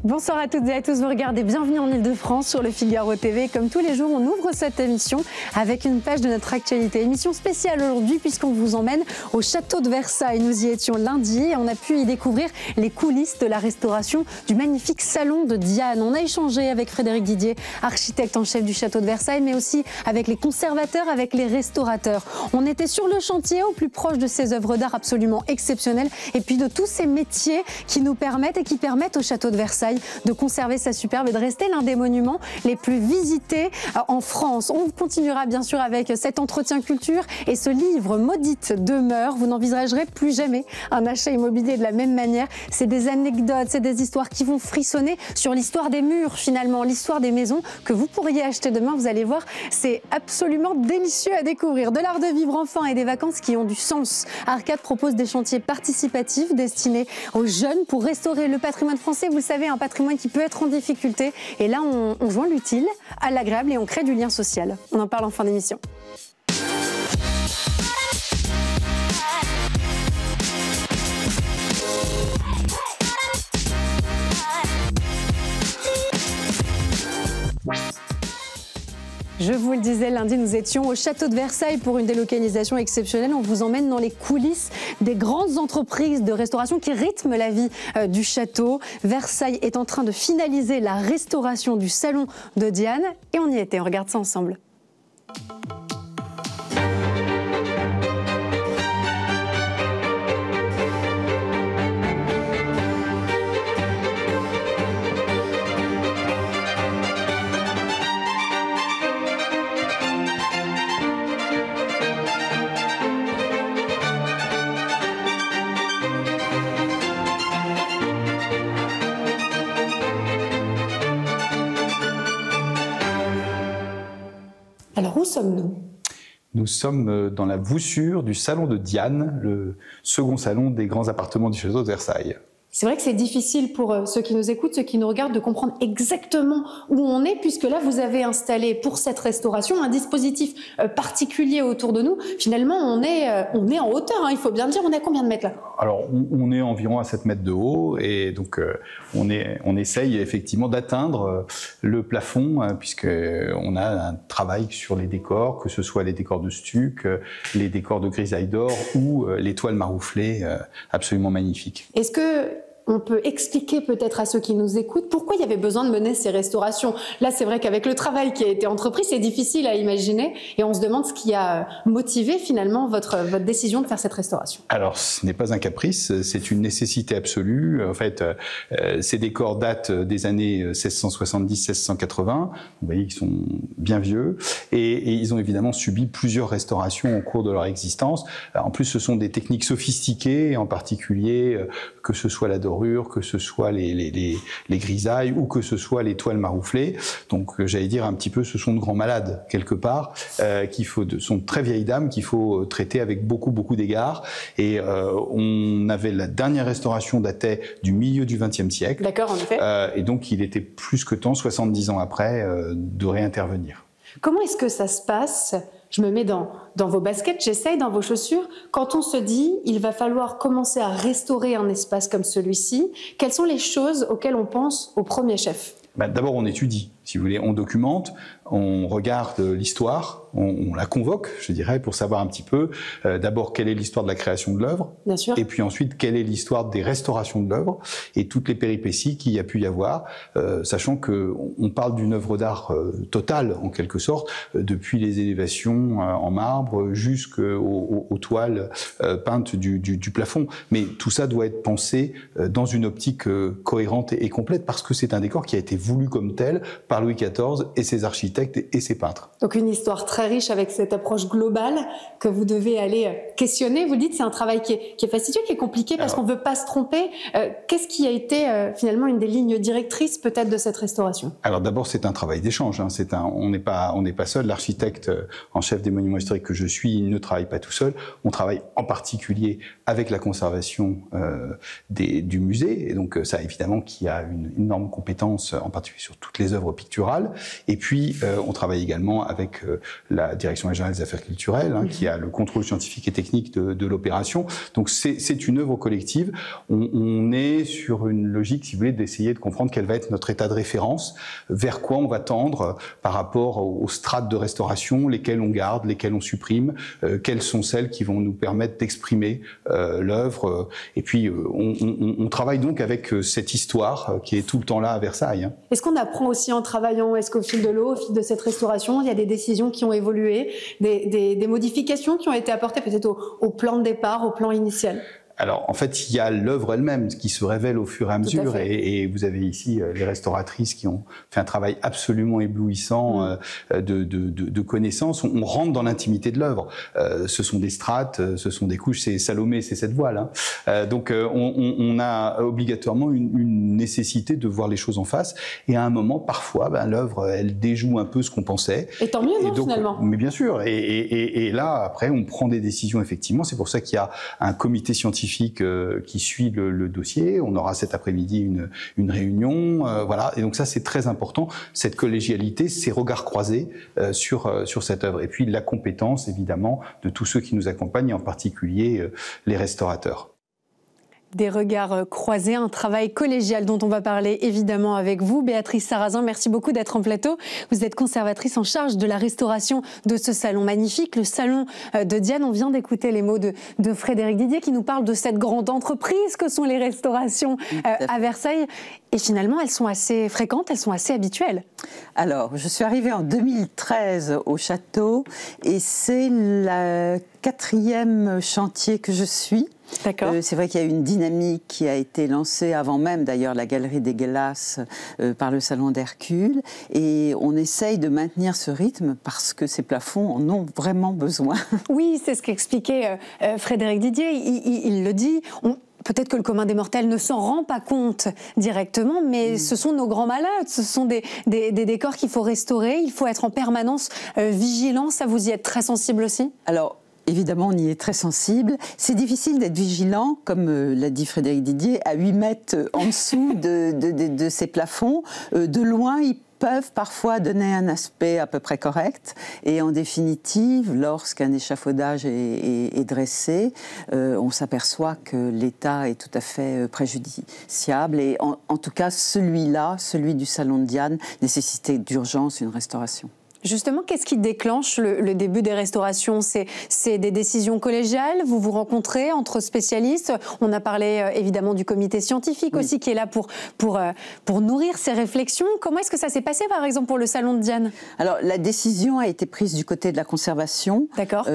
Bonsoir à toutes et à tous, vous regardez Bienvenue en Ile-de-France sur le Figaro TV. Comme tous les jours, on ouvre cette émission avec une page de notre actualité. Émission spéciale aujourd'hui puisqu'on vous emmène au château de Versailles. Nous y étions lundi et on a pu y découvrir les coulisses de la restauration du magnifique salon de Diane. On a échangé avec Frédéric Didier, architecte en chef du château de Versailles, mais aussi avec les conservateurs, avec les restaurateurs. On était sur le chantier au plus proche de ces œuvres d'art absolument exceptionnelles et puis de tous ces métiers qui nous permettent et qui permettent au château de Versailles de conserver sa superbe et de rester l'un des monuments les plus visités en France. On continuera bien sûr avec cet entretien culture et ce livre Maudite demeure. Vous n'envisagerez plus jamais un achat immobilier de la même manière. C'est des anecdotes, c'est des histoires qui vont frissonner sur l'histoire des murs finalement, l'histoire des maisons que vous pourriez acheter demain. Vous allez voir, c'est absolument délicieux à découvrir. De l'art de vivre enfin et des vacances qui ont du sens. Arcade propose des chantiers participatifs destinés aux jeunes pour restaurer le patrimoine français. Vous le savez, un patrimoine qui peut être en difficulté. Et là, on joint l'utile à l'agréable et on crée du lien social. On en parle en fin d'émission. Je vous le disais, lundi, nous étions au château de Versailles pour une délocalisation exceptionnelle. On vous emmène dans les coulisses des grandes entreprises de restauration qui rythment la vie du château. Versailles est en train de finaliser la restauration du salon de Diane et on y était. On regarde ça ensemble. Alors, où sommes-nous ? Nous sommes dans la voussure du salon de Diane, le second salon des grands appartements du château de Versailles. C'est vrai que c'est difficile pour ceux qui nous écoutent, ceux qui nous regardent, de comprendre exactement où on est, puisque là, vous avez installé pour cette restauration un dispositif particulier autour de nous. Finalement, on est en hauteur, hein, il faut bien le dire. On est à combien de mètres là ? Alors, on est environ à 7 mètres de haut et donc on essaye effectivement d'atteindre le plafond puisqu'on a un travail sur les décors, que ce soit les décors de stuc, les décors de grisaille d'or ou les toiles marouflées absolument magnifiques. Est-ce que on peut expliquer peut-être à ceux qui nous écoutent pourquoi il y avait besoin de mener ces restaurations. Là, c'est vrai qu'avec le travail qui a été entrepris, c'est difficile à imaginer et on se demande ce qui a motivé finalement votre décision de faire cette restauration. Alors, ce n'est pas un caprice, c'est une nécessité absolue. En fait, ces décors datent des années 1670-1680. Vous voyez qu'ils sont bien vieux et ils ont évidemment subi plusieurs restaurations au cours de leur existence. En plus, ce sont des techniques sophistiquées, en particulier que ce soit la dorure, que ce soit les grisailles ou que ce soit les toiles marouflées. Donc j'allais dire un petit peu, ce sont de grands malades quelque part, sont de très vieilles dames qu'il faut traiter avec beaucoup d'égards. Et on avait la dernière restauration datait du milieu du XXe siècle. D'accord, en effet. Et donc il était plus que temps, 70 ans après, de réintervenir. Comment est-ce que ça se passe ? Je me mets dans vos baskets, j'essaye, dans vos chaussures. Quand on se dit, il va falloir commencer à restaurer un espace comme celui-ci, quelles sont les choses auxquelles on pense au premier chef ? D'abord, on étudie, si vous voulez, on documente, on regarde l'histoire, on la convoque, je dirais, pour savoir un petit peu, d'abord, quelle est l'histoire de la création de l'œuvre, bien sûr, et puis ensuite, quelle est l'histoire des restaurations de l'œuvre, et toutes les péripéties qu'il y a pu y avoir, sachant qu'on parle d'une œuvre d'art totale, en quelque sorte, depuis les élévations en marbre jusqu'aux toiles peintes du plafond. Mais tout ça doit être pensé dans une optique cohérente et complète, parce que c'est un décor qui a été voulu comme tel par Louis XIV et ses architectes et ses peintres. Donc une histoire très riche avec cette approche globale que vous devez aller questionner. Vous dites c'est un travail qui est fastidieux, qui est compliqué parce qu'on ne veut pas se tromper. Qu'est-ce qui a été finalement une des lignes directrices peut-être de cette restauration ? Alors d'abord c'est un travail d'échange. Hein. On n'est pas seul. L'architecte en chef des monuments historiques que je suis ne travaille pas tout seul. On travaille en particulier avec la conservation du musée et donc ça évidemment qui a une énorme compétence en particulier sur toutes les œuvres pictures picturale. Et puis, on travaille également avec la Direction régionale des affaires culturelles, qui a le contrôle scientifique et technique de l'opération. Donc, c'est une œuvre collective. On est sur une logique, si vous voulez, d'essayer de comprendre quel va être notre état de référence, vers quoi on va tendre par rapport aux strates de restauration, lesquelles on garde, lesquelles on supprime, quelles sont celles qui vont nous permettre d'exprimer l'œuvre. Et puis, on travaille donc avec cette histoire qui est tout le temps là à Versailles. Est-ce qu'on apprend aussi en travaillant? Est-ce qu'au fil de l'eau, au fil de cette restauration, il y a des décisions qui ont évolué, des modifications qui ont été apportées peut-être au plan de départ, au plan initial? Alors, en fait, il y a l'œuvre elle-même qui se révèle au fur et à mesure, et vous avez ici les restauratrices qui ont fait un travail absolument éblouissant de connaissances. On rentre dans l'intimité de l'œuvre. Ce sont des strates, ce sont des couches. C'est Salomé, c'est cette voile. Donc, on a obligatoirement une nécessité de voir les choses en face. Et à un moment, parfois, l'œuvre, elle déjoue un peu ce qu'on pensait. Et tant mieux, non, donc, finalement. Mais bien sûr. Et là, après, on prend des décisions, effectivement. C'est pour ça qu'il y a un comité scientifique qui suit le dossier. On aura cet après-midi une réunion, voilà. Et donc ça, c'est très important, cette collégialité, ces regards croisés sur cette œuvre. Et puis la compétence, évidemment, de tous ceux qui nous accompagnent, en particulier les restaurateurs. Des regards croisés, un travail collégial dont on va parler évidemment avec vous. Béatrice Sarrazin, merci beaucoup d'être en plateau. Vous êtes conservatrice en charge de la restauration de ce salon magnifique, le salon de Diane. On vient d'écouter les mots de Frédéric Didier qui nous parle de cette grande entreprise que sont les restaurations à Versailles. Et finalement, elles sont assez fréquentes, elles sont assez habituelles. Alors, je suis arrivée en 2013 au château et c'est le 4e chantier que je suis. C'est vrai qu'il y a une dynamique qui a été lancée avant même d'ailleurs la Galerie des Glaces par le Salon d'Hercule, et on essaye de maintenir ce rythme parce que ces plafonds en ont vraiment besoin. Oui, c'est ce qu'expliquait Frédéric Didier, il le dit. Peut-être que le commun des mortels ne s'en rend pas compte directement, mais ce sont nos grands malades, ce sont des décors qu'il faut restaurer, il faut être en permanence vigilant. Ça, vous y êtes très sensible aussi? Alors, évidemment, on y est très sensible. C'est difficile d'être vigilant, comme l'a dit Frédéric Didier, à 8 mètres en dessous de ces plafonds. De loin, ils peuvent parfois donner un aspect à peu près correct. Et en définitive, lorsqu'un échafaudage est dressé, on s'aperçoit que l'état est tout à fait préjudiciable. Et en tout cas, celui-là, celui du Salon de Diane, nécessitait d'urgence une restauration. Justement, qu'est-ce qui déclenche le début des restaurations? C'est des décisions collégiales? Vous vous rencontrez entre spécialistes? On a parlé évidemment du comité scientifique aussi qui est là pour nourrir ces réflexions. Comment est-ce que ça s'est passé par exemple pour le Salon de Diane? Alors la décision a été prise du côté de la conservation. D'accord.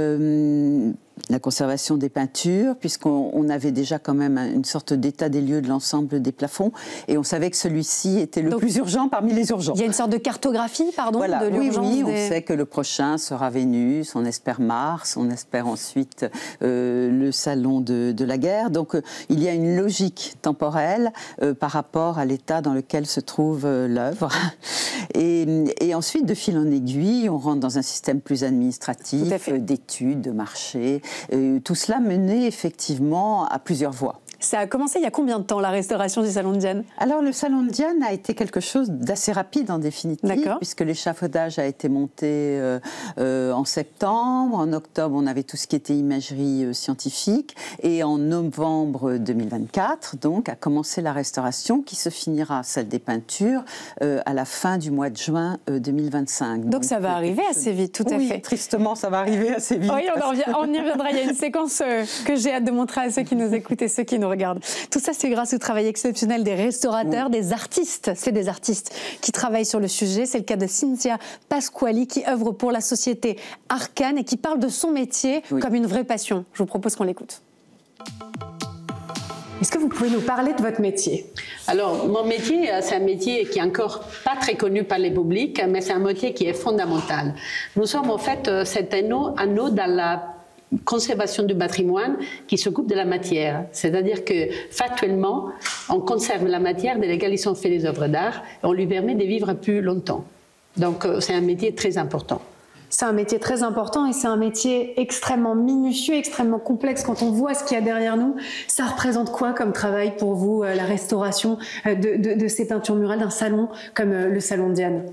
La conservation des peintures, puisqu'on avait déjà quand même une sorte d'état des lieux de l'ensemble des plafonds, et on savait que celui-ci était le plus urgent parmi les urgents. Il y a une sorte de cartographie, pardon, voilà, de l'urgence. Oui, on sait que le prochain sera Vénus, on espère Mars, on espère ensuite le salon de la guerre. Donc il y a une logique temporelle par rapport à l'état dans lequel se trouve l'œuvre. Et ensuite, de fil en aiguille, on rentre dans un système plus administratif, d'études, de marché. Tout cela mené effectivement à plusieurs voies. Ça a commencé il y a combien de temps, la restauration du Salon de Diane? Alors, le Salon de Diane a été quelque chose d'assez rapide en définitive, puisque l'échafaudage a été monté en septembre. En octobre, on avait tout ce qui était imagerie scientifique. Et en novembre 2024, donc, a commencé la restauration qui se finira, celle des peintures, à la fin du mois de juin 2025. Donc ça va arriver assez vite, tout à fait. Oui, tristement, ça va arriver assez vite. Oui, on y reviendra. Il y a une séquence que j'ai hâte de montrer à ceux qui nous écoutent et ceux qui nous regardent. Tout ça, c'est grâce au travail exceptionnel des restaurateurs, des artistes. C'est des artistes qui travaillent sur le sujet. C'est le cas de Cynthia Pasquali, qui œuvre pour la société Arcane et qui parle de son métier comme une vraie passion. Je vous propose qu'on l'écoute. Est-ce que vous pouvez nous parler de votre métier? Alors, mon métier, c'est un métier qui est encore pas très connu par les publics, mais c'est un métier qui est fondamental. Nous sommes en fait cet anneau dans la conservation du patrimoine qui s'occupe de la matière. C'est-à-dire que, factuellement, on conserve la matière de laquelle ils sont faits les œuvres d'art et on lui permet de vivre plus longtemps. Donc, c'est un métier très important. C'est un métier très important et c'est un métier extrêmement minutieux, extrêmement complexe. Quand on voit ce qu'il y a derrière nous, ça représente quoi comme travail pour vous, la restauration de ces peintures murales d'un salon comme le Salon Diane?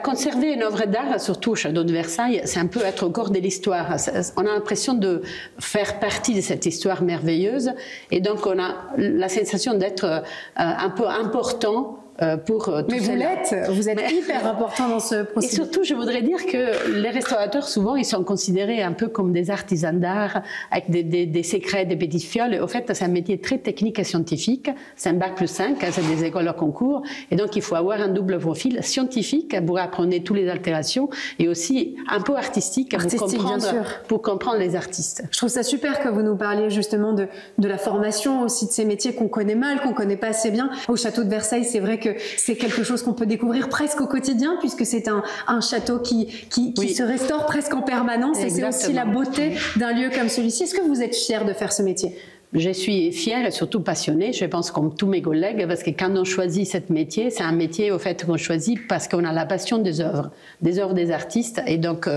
Conserver une œuvre d'art, surtout au château de Versailles, c'est un peu être au corps de l'histoire. On a l'impression de faire partie de cette histoire merveilleuse et donc on a la sensation d'être un peu important pour tout Mais vous êtes hyper important dans ce processus. Et surtout, je voudrais dire que les restaurateurs, souvent, ils sont considérés un peu comme des artisans d'art, avec des secrets, des petites fioles. Au fait, c'est un métier très technique et scientifique. C'est un bac+5, c'est des écoles à concours. Et donc, il faut avoir un double profil scientifique pour apprendre toutes les altérations et aussi un peu artistique, pour comprendre les artistes. Je trouve ça super que vous nous parliez justement de la formation, aussi de ces métiers qu'on connaît mal, qu'on connaît pas assez bien. Au château de Versailles, c'est vrai que c'est quelque chose qu'on peut découvrir presque au quotidien puisque c'est un château qui se restaure presque en permanence. Exactement. Et c'est aussi la beauté d'un lieu comme celui-ci. Est-ce que vous êtes fière de faire ce métier? Je suis fière et surtout passionnée, je pense comme tous mes collègues, parce que quand on choisit ce métier, c'est un métier au fait qu'on choisit parce qu'on a la passion des œuvres des artistes. Et donc,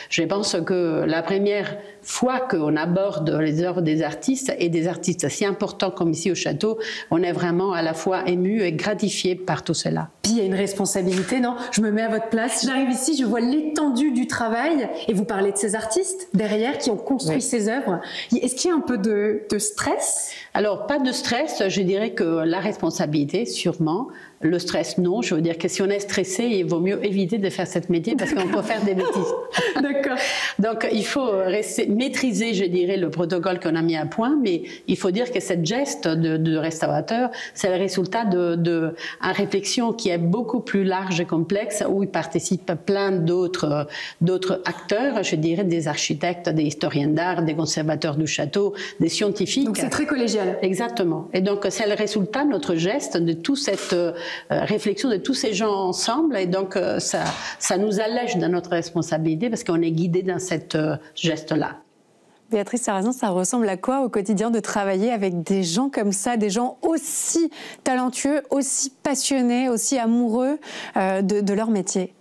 je pense que la première fois qu'on aborde les œuvres des artistes et des artistes si importants comme ici au château, on est vraiment à la fois ému et gratifié par tout cela. Puis il y a une responsabilité, non? Je me mets à votre place, j'arrive ici, je vois l'étendue du travail et vous parlez de ces artistes derrière qui ont construit ces œuvres. Est-ce qu'il y a un peu de stress? Alors, pas de stress, je dirais que la responsabilité, sûrement. Le stress, non. Je veux dire que si on est stressé, il vaut mieux éviter de faire ce métier parce qu'on peut faire des bêtises. D'accord. Donc, il faut maîtriser, je dirais, le protocole qu'on a mis à point, mais il faut dire que cette geste de restaurateur, c'est le résultat d'une réflexion qui est beaucoup plus large et complexe, où il participe plein d'autres acteurs, je dirais, des architectes, des historiens d'art, des conservateurs du château, des scientifiques. Donc, c'est très collégial. Exactement. Et donc, c'est le résultat, notre geste, de toute cette réflexion de tous ces gens ensemble. Et donc, ça nous allège de notre responsabilité parce qu'on est guidé dans cette geste-là. Béatrice Sarrazin, ça ressemble à quoi au quotidien de travailler avec des gens comme ça, des gens aussi talentueux, aussi passionnés, aussi amoureux de leur métier?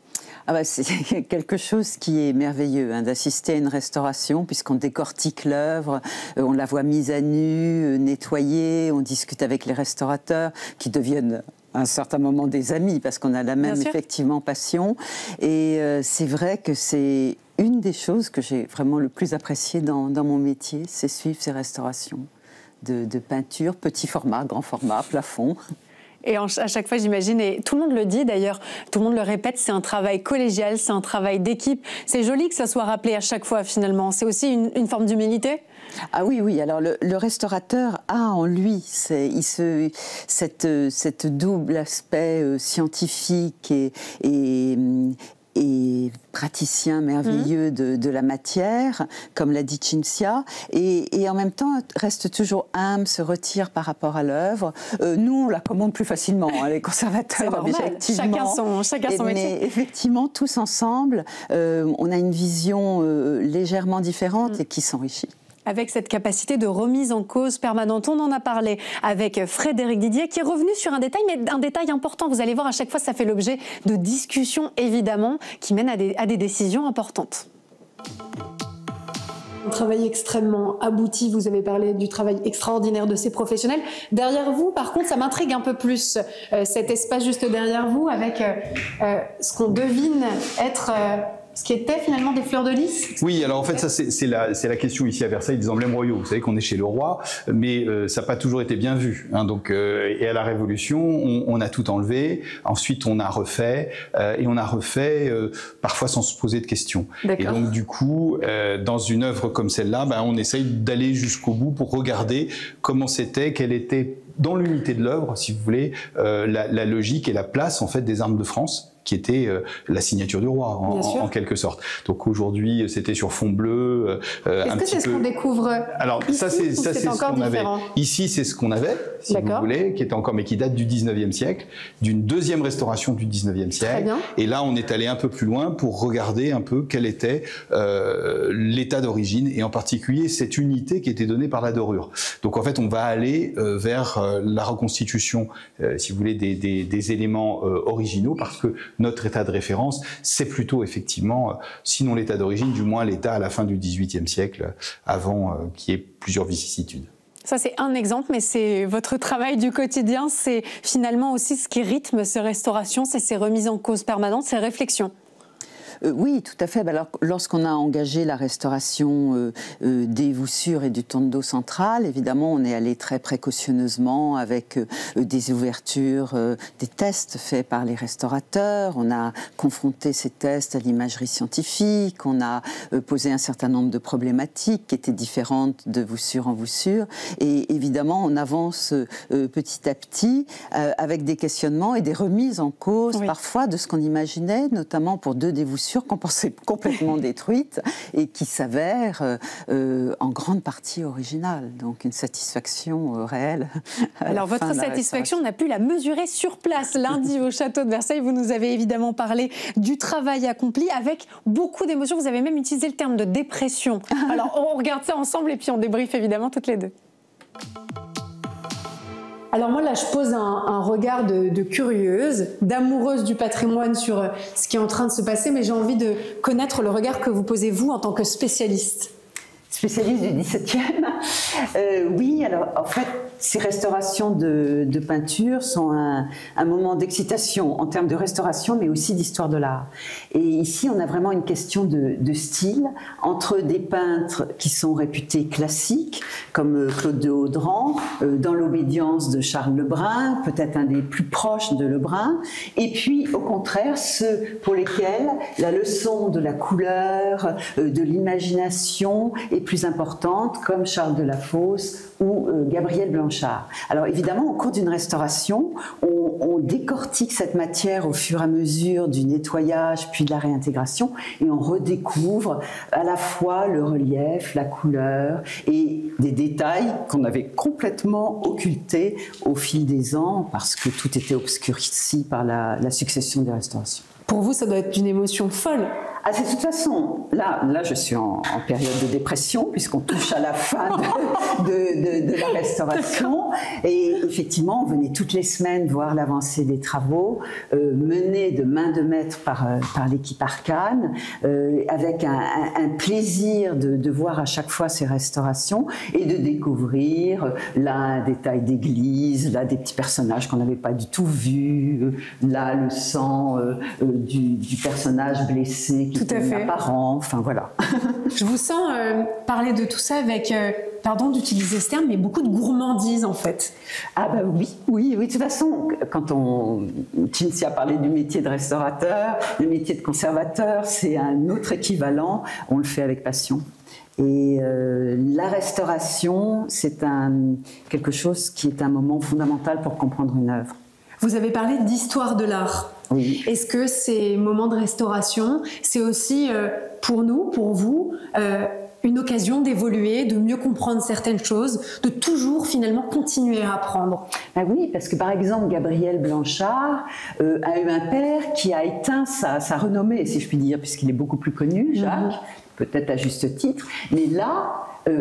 C'est quelque chose qui est merveilleux, d'assister à une restauration, puisqu'on décortique l'œuvre, on la voit mise à nu, nettoyée, on discute avec les restaurateurs qui deviennent à un certain moment des amis, parce qu'on a la même effectivement passion. Et c'est vrai que c'est une des choses que j'ai vraiment le plus appréciée dans mon métier, c'est suivre ces restaurations de peinture, petit format, grand format, plafond. Et à chaque fois, j'imagine, et tout le monde le dit d'ailleurs, tout le monde le répète, c'est un travail collégial, c'est un travail d'équipe. C'est joli que ça soit rappelé à chaque fois finalement. C'est aussi une forme d'humilité? Ah oui, alors le restaurateur a en lui cette double aspect scientifique et praticien merveilleux de la matière, comme l'a dit Cinzia, et en même temps reste toujours humble, se retire par rapport à l'œuvre. Nous, on la commande plus facilement, les conservateurs. C'est normal, chacun son métier. Mais effectivement, tous ensemble, on a une vision légèrement différente et qui s'enrichit. Avec cette capacité de remise en cause permanente. On en a parlé avec Frédéric Didier qui est revenu sur un détail, mais un détail important. Vous allez voir, à chaque fois, ça fait l'objet de discussions, évidemment, qui mènent à des décisions importantes. Un travail extrêmement abouti, vous avez parlé du travail extraordinaire de ces professionnels. Derrière vous, par contre, ça m'intrigue un peu plus, cet espace juste derrière vous, avec ce qu'on devine être... ce qui était finalement des fleurs de lys? Oui, alors en fait, ça c'est la question ici à Versailles des emblèmes royaux. Vous savez qu'on est chez le roi, mais ça n'a pas toujours été bien vu. Donc, et à la Révolution, on a tout enlevé. Ensuite, on a refait, et on a refait parfois sans se poser de questions. Et donc, du coup, dans une œuvre comme celle-là, on essaye d'aller jusqu'au bout pour regarder comment c'était, quelle était dans l'unité de l'œuvre, si vous voulez, la logique et la place en fait des armes de France, qui était la signature du roi, en quelque sorte. Donc aujourd'hui, c'était sur fond bleu. Est-ce que c'est ce qu'on découvre Alors, ici, ça, c'est ce qu'on avait. Ici, c'est ce qu'on avait, si vous voulez, qui était encore, mais qui date du 19e siècle, d'une deuxième restauration du 19e siècle. Et là, on est allé un peu plus loin pour regarder un peu quel était l'état d'origine, et en particulier cette unité qui était donnée par la dorure. Donc en fait, on va aller vers la reconstitution, si vous voulez, des éléments originaux, parce que notre état de référence, c'est plutôt effectivement, sinon l'état d'origine, du moins l'état à la fin du XVIIIe siècle, avant qu'il y ait plusieurs vicissitudes. Ça, c'est un exemple, mais c'est votre travail du quotidien. C'est finalement aussi ce qui rythme ces restaurations, c'est ces remises en cause permanentes, ces réflexions. Oui, tout à fait. Alors, lorsqu'on a engagé la restauration des voussures et du tondo central, évidemment, on est allé très précautionneusement avec des ouvertures, des tests faits par les restaurateurs. On a confronté ces tests à l'imagerie scientifique. On a posé un certain nombre de problématiques qui étaient différentes de voussure en voussure. Et évidemment, on avance petit à petit avec des questionnements et des remises en cause, parfois, de ce qu'on imaginait, notamment pour deux des voussures qu'on pensait complètement détruites et qui s'avèrent en grande partie originales. Donc une satisfaction réelle. Alors votre satisfaction, on a pu la mesurer sur place lundi au château de Versailles. Vous nous avez évidemment parlé du travail accompli avec beaucoup d'émotions. Vous avez même utilisé le terme de dépression. Alors on regarde ça ensemble et puis on débriefe évidemment toutes les deux. Alors moi là je pose un regard de curieuse, d'amoureuse du patrimoine sur ce qui est en train de se passer, mais j'ai envie de connaître le regard que vous posez vous en tant que spécialiste. Spécialiste du XVIIe. Oui, alors en fait, ces restaurations de peinture sont un moment d'excitation en termes de restauration, mais aussi d'histoire de l'art. Et ici, on a vraiment une question de style entre des peintres qui sont réputés classiques, comme Claude de Audran, dans l'obédience de Charles Lebrun, peut-être un des plus proches de Lebrun, et puis au contraire, ceux pour lesquels la leçon de la couleur, de l'imagination est plus importante, comme Charles de la Fosse ou Gabriel Blanchard. Alors évidemment, au cours d'une restauration, on décortique cette matière au fur et à mesure du nettoyage puis de la réintégration et on redécouvre à la fois le relief, la couleur et des détails qu'on avait complètement occultés au fil des ans parce que tout était obscurci par la succession des restaurations. Pour vous, ça doit être une émotion folle. Ah, de toute façon, là je suis en période de dépression puisqu'on touche à la fin de la restauration. Et effectivement, on venait toutes les semaines voir l'avancée des travaux, menés de main de maître par l'équipe Arcane, avec un plaisir de voir à chaque fois ces restaurations et de découvrir là un détail d'église, là des petits personnages qu'on n'avait pas du tout vus, là le sang du personnage blessé qui était apparent, enfin voilà. Je vous sens parler de tout ça avec, pardon d'utiliser ce terme, mais beaucoup de gourmandise en fait. Ah bah oui, de toute façon, quand Cinzia a parlé du métier de restaurateur, le métier de conservateur, c'est un autre équivalent, on le fait avec passion. Et la restauration, c'est quelque chose qui est un moment fondamental pour comprendre une œuvre. Vous avez parlé d'histoire de l'art. Oui. Est-ce que ces moments de restauration, c'est aussi pour nous, pour vous, une occasion d'évoluer, de mieux comprendre certaines choses, de toujours finalement continuer à apprendre? Ah oui, parce que par exemple, Gabriel Blanchard a eu un père qui a éteint sa renommée, si je puis dire, puisqu'il est beaucoup plus connu, Jacques, peut-être à juste titre, mais là,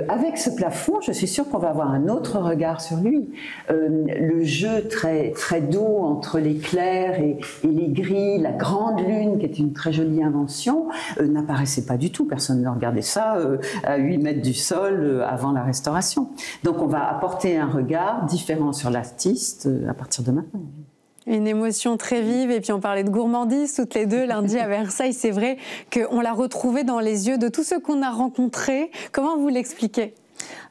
avec ce plafond, je suis sûre qu'on va avoir un autre regard sur lui. Le jeu très, très doux entre les clairs et les gris, la grande lune, qui est une très jolie invention, n'apparaissait pas du tout. Personne ne regardait ça à 8 mètres du sol avant la restauration. Donc on va apporter un regard différent sur l'artiste à partir de maintenant. Une émotion très vive, et puis on parlait de gourmandise toutes les deux lundi à Versailles. C'est vrai qu'on l'a retrouvée dans les yeux de tous ceux qu'on a rencontrés. Comment vous l'expliquez ?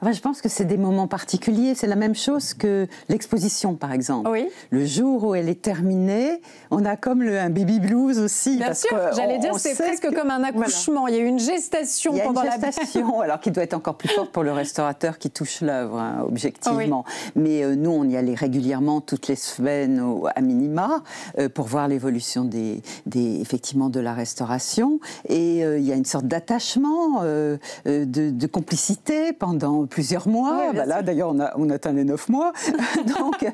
Enfin, je pense que c'est des moments particuliers. C'est la même chose que l'exposition, par exemple. Oui. Le jour où elle est terminée, on a comme un baby blues aussi. Bien sûr, j'allais dire, c'est presque comme un accouchement. Voilà. Il y a eu une gestation pendant la gestation, alors qui doit être encore plus forte pour le restaurateur qui touche l'œuvre, hein, objectivement. Oui. Mais nous, on y allait régulièrement, toutes les semaines, à minima, pour voir l'évolution effectivement de la restauration. Et il y a une sorte d'attachement, de complicité pendant plusieurs mois. Oui, là, d'ailleurs, on atteint les 9 mois. Donc,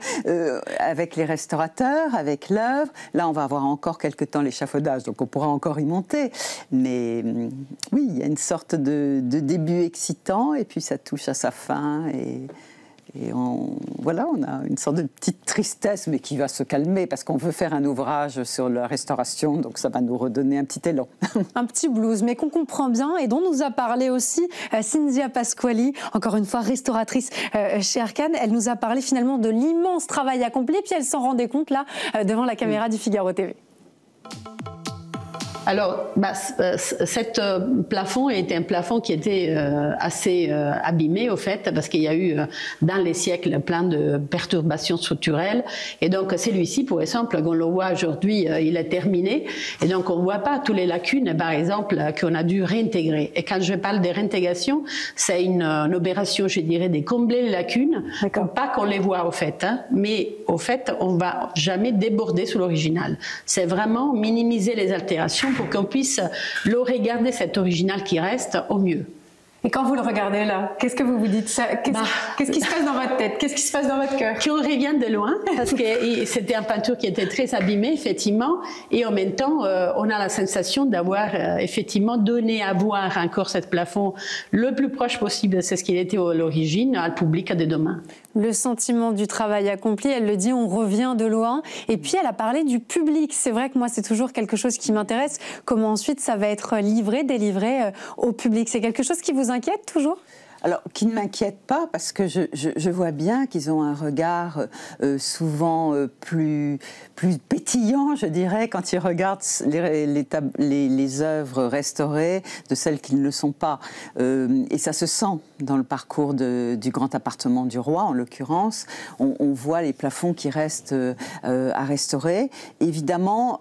avec les restaurateurs, avec l'œuvre, là, on va avoir encore quelques temps l'échafaudage, donc on pourra encore y monter. Mais oui, il y a une sorte de début excitant, et puis ça touche à sa fin, et Et voilà, on a une sorte de petite tristesse, mais qui va se calmer, parce qu'on veut faire un ouvrage sur la restauration, donc ça va nous redonner un petit élan. Un petit blues, mais qu'on comprend bien, et dont nous a parlé aussi Cynthia Pasquali, encore une fois restauratrice chez Arcane. Elle nous a parlé finalement de l'immense travail accompli, puis elle s'en rendait compte là, devant la caméra du Figaro TV. Alors, cet plafond était un plafond qui était assez abîmé, au fait, parce qu'il y a eu, dans les siècles, plein de perturbations structurelles. Et donc, celui-ci, pour exemple, qu'on le voit aujourd'hui, il est terminé. Et donc, on ne voit pas toutes les lacunes, par exemple, qu'on a dû réintégrer. Et quand je parle de réintégration, c'est une opération, je dirais, de combler les lacunes, pas qu'on les voit, au fait. Hein, mais, au fait, on ne va jamais déborder sur l'original. C'est vraiment minimiser les altérations pour qu'on puisse le regarder, cet original qui reste, au mieux. Et quand vous le regardez là, qu'est-ce que vous vous dites? Qu'est-ce qui se passe dans votre tête? Qu'est-ce qui se passe dans votre cœur? Qu'on revient de loin, parce que c'était une peinture qui était très abîmée, effectivement, et en même temps, on a la sensation d'avoir effectivement donné à voir encore ce plafond le plus proche possible, c'est ce qu'il était à l'origine, à le public de demain. Le sentiment du travail accompli, elle le dit, on revient de loin. Et puis elle a parlé du public. C'est vrai que moi, c'est toujours quelque chose qui m'intéresse. Comment ensuite ça va être livré, délivré au public? C'est quelque chose qui vous inquiète toujours? Alors, qui ne m'inquiète pas, parce que je vois bien qu'ils ont un regard souvent plus pétillant, je dirais, quand ils regardent les œuvres restaurées de celles qui ne le sont pas. Et ça se sent dans le parcours du grand appartement du roi, en l'occurrence. On voit les plafonds qui restent à restaurer. Évidemment,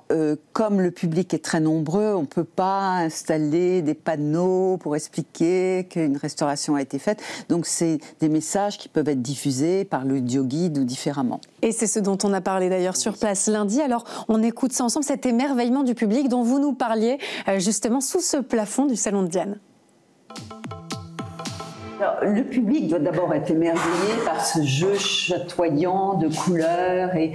comme le public est très nombreux, on ne peut pas installer des panneaux pour expliquer qu'une restauration a été faite. Donc, c'est des messages qui peuvent être diffusés par l'audioguide ou différemment. Et c'est ce dont on a parlé d'ailleurs sur place lundi. Alors, on écoute ça ensemble, cet émerveillement du public dont vous nous parliez justement sous ce plafond du Salon de Diane. Alors, le public doit d'abord être émerveillé par ce jeu chatoyant de couleurs et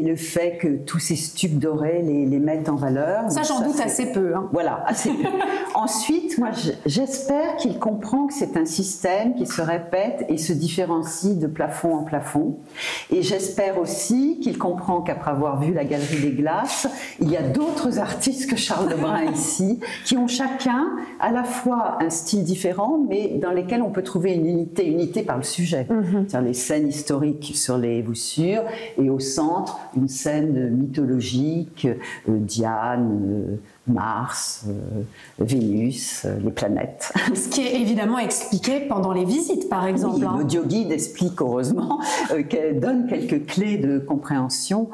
le fait que tous ces stucs dorés les mettent en valeur. Ça, j'en doute assez peu. Hein. Voilà, assez peu. Ensuite, moi, j'espère qu'il comprend que c'est un système qui se répète et se différencie de plafond en plafond. Et j'espère aussi qu'il comprend qu'après avoir vu la Galerie des Glaces, il y a d'autres artistes que Charles Lebrun ici, qui ont chacun à la fois un style différent, mais dans lesquels on peut trouver une unité par le sujet. C'est-à-dire les scènes historiques sur les voussures et au centre, une scène mythologique, Diane, Mars, Vénus, les planètes. Ce qui est évidemment expliqué pendant les visites, par exemple. Oui, l'audioguide explique, heureusement, qu'elle donne quelques clés de compréhension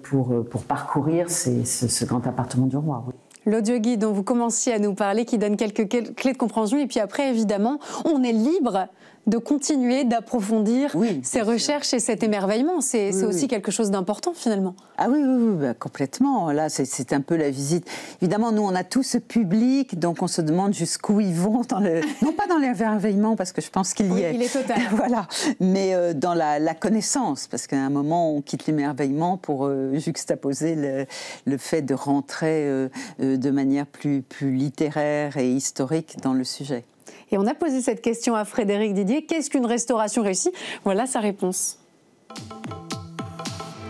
pour parcourir ce grand appartement du roi. Oui. L'audioguide dont vous commenciez à nous parler, qui donne quelques clés de compréhension. Et puis après, évidemment, on est libre de continuer, d'approfondir ces recherches et cet émerveillement. C'est aussi quelque chose d'important, finalement. Ah oui, bah, complètement. Là, c'est un peu la visite. Évidemment, nous, on a tout ce public, donc on se demande jusqu'où ils vont, non pas dans l'émerveillement, parce que je pense qu'il y est. Il est total. Voilà, mais dans la connaissance, parce qu'à un moment, on quitte l'émerveillement pour juxtaposer le fait de rentrer de manière plus littéraire et historique dans le sujet. Et on a posé cette question à Frédéric Didier. Qu'est-ce qu'une restauration réussie? Voilà sa réponse.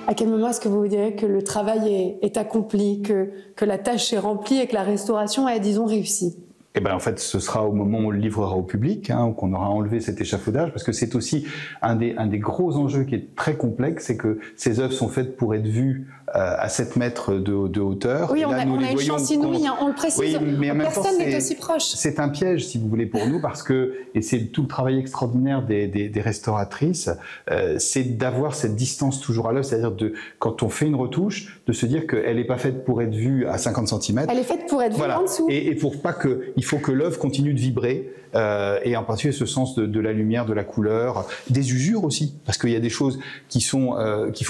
À quel moment est-ce que vous direz que le travail est accompli, que la tâche est remplie et que la restauration est, disons, réussie? Eh ben, en fait, ce sera au moment où on le livrera au public, où qu'on aura enlevé cet échafaudage, parce que c'est aussi un des gros enjeux qui est très complexe, c'est que ces œuvres sont faites pour être vues à 7 mètres de hauteur. Oui, et là, on a une chance inouïe, on le précise, oui, mais en même temps, personne n'est aussi proche. C'est un piège, si vous voulez, pour nous, parce que, et c'est tout le travail extraordinaire des restauratrices, c'est d'avoir cette distance toujours à l'œuvre, c'est-à-dire quand on fait une retouche, de se dire qu'elle n'est pas faite pour être vue à 50 cm. Elle est faite pour être vue en dessous. Et pour pas il faut que l'œuvre continue de vibrer, et en particulier ce sens de la lumière, de la couleur, des usures aussi, parce qu'il y a des choses qui font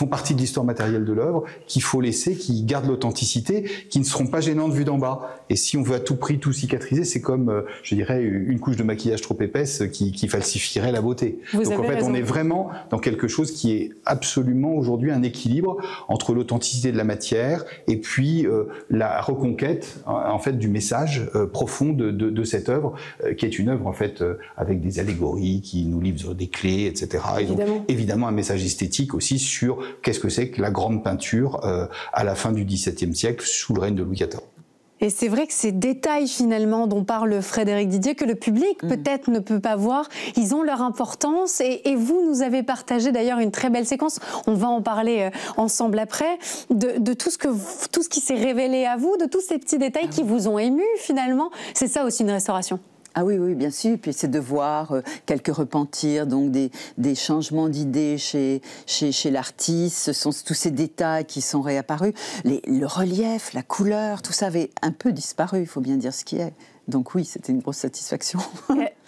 partie de l'histoire matérielle de l'œuvre, qu'il faut laisser, qui gardent l'authenticité, qui ne seront pas gênantes vues d'en bas. Et si on veut à tout prix tout cicatriser, c'est comme, je dirais, une couche de maquillage trop épaisse qui falsifierait la beauté. Donc en fait, on est vraiment dans quelque chose qui est absolument aujourd'hui un équilibre entre l'authenticité de la matière et puis la reconquête en fait du message profond de cette œuvre, qui est une œuvre en fait avec des allégories qui nous livrent des clés, etc. Ils ont évidemment un message esthétique aussi sur qu'est-ce que c'est que la grande peinture à la fin du XVIIe siècle sous le règne de Louis XIV. Et c'est vrai que ces détails finalement dont parle Frédéric Didier, que le public peut-être ne peut pas voir, ils ont leur importance et vous nous avez partagé d'ailleurs une très belle séquence, on va en parler ensemble après, de tout ce qui s'est révélé à vous, de tous ces petits détails qui vous ont ému finalement. C'est ça aussi une restauration. Ah oui, oui, bien sûr. Puis c'est de voir quelques repentirs, donc des changements d'idées chez l'artiste. Ce sont tous ces détails qui sont réapparus. Le relief, la couleur, tout ça avait un peu disparu, il faut bien dire ce qui est. Donc oui, c'était une grosse satisfaction.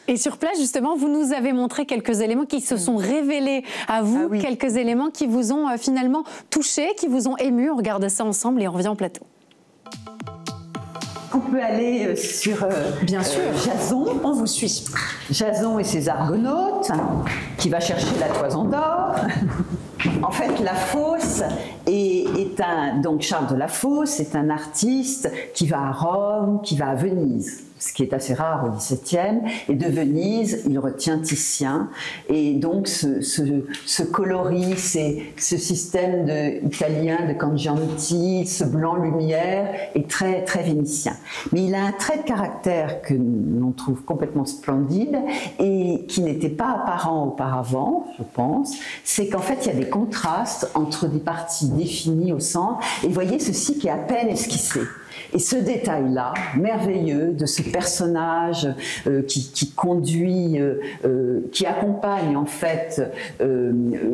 Et sur place, justement, vous nous avez montré quelques éléments qui se sont révélés à vous, quelques éléments qui vous ont finalement touché, qui vous ont ému. On regarde ça ensemble et on revient au plateau. On peut aller sur bien sûr. Jason. On vous suit. Jason et ses Argonautes, qui va chercher la toison d'or. En fait, La Fosse donc Charles de La Fosse est un artiste qui va à Rome, qui va à Venise, ce qui est assez rare au XVIIe, et de Venise, il retient Titien, et donc ce coloris, ce système italien de Cangianti, ce blanc lumière est très, très vénitien. Mais il a un trait de caractère que l'on trouve complètement splendide et qui n'était pas apparent auparavant, je pense, c'est qu'en fait il y a des contrastes entre des parties définies au centre, et vous voyez ceci qui est à peine esquissé. Et ce détail-là, merveilleux, de ce personnage qui conduit, qui accompagne en fait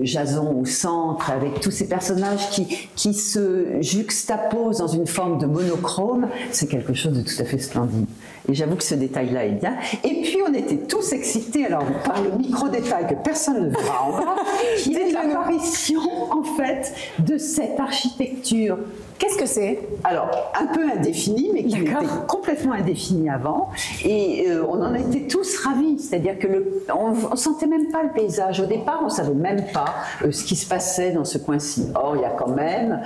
Jason au centre, avec tous ces personnages qui se juxtaposent dans une forme de monochrome, c'est quelque chose de tout à fait splendide. Et j'avoue que ce détail-là est bien. Et puis on était tous excités, alors par le micro-détail que personne ne verra en bas, qui est l'apparition en fait de cette architecture. Qu'est-ce que c'est? Alors, un peu indéfini, mais qui était complètement indéfini avant. Et on en était tous ravis. C'est-à-dire que on sentait même pas le paysage. Au départ, on savait même pas ce qui se passait dans ce coin-ci. Or, il y a quand même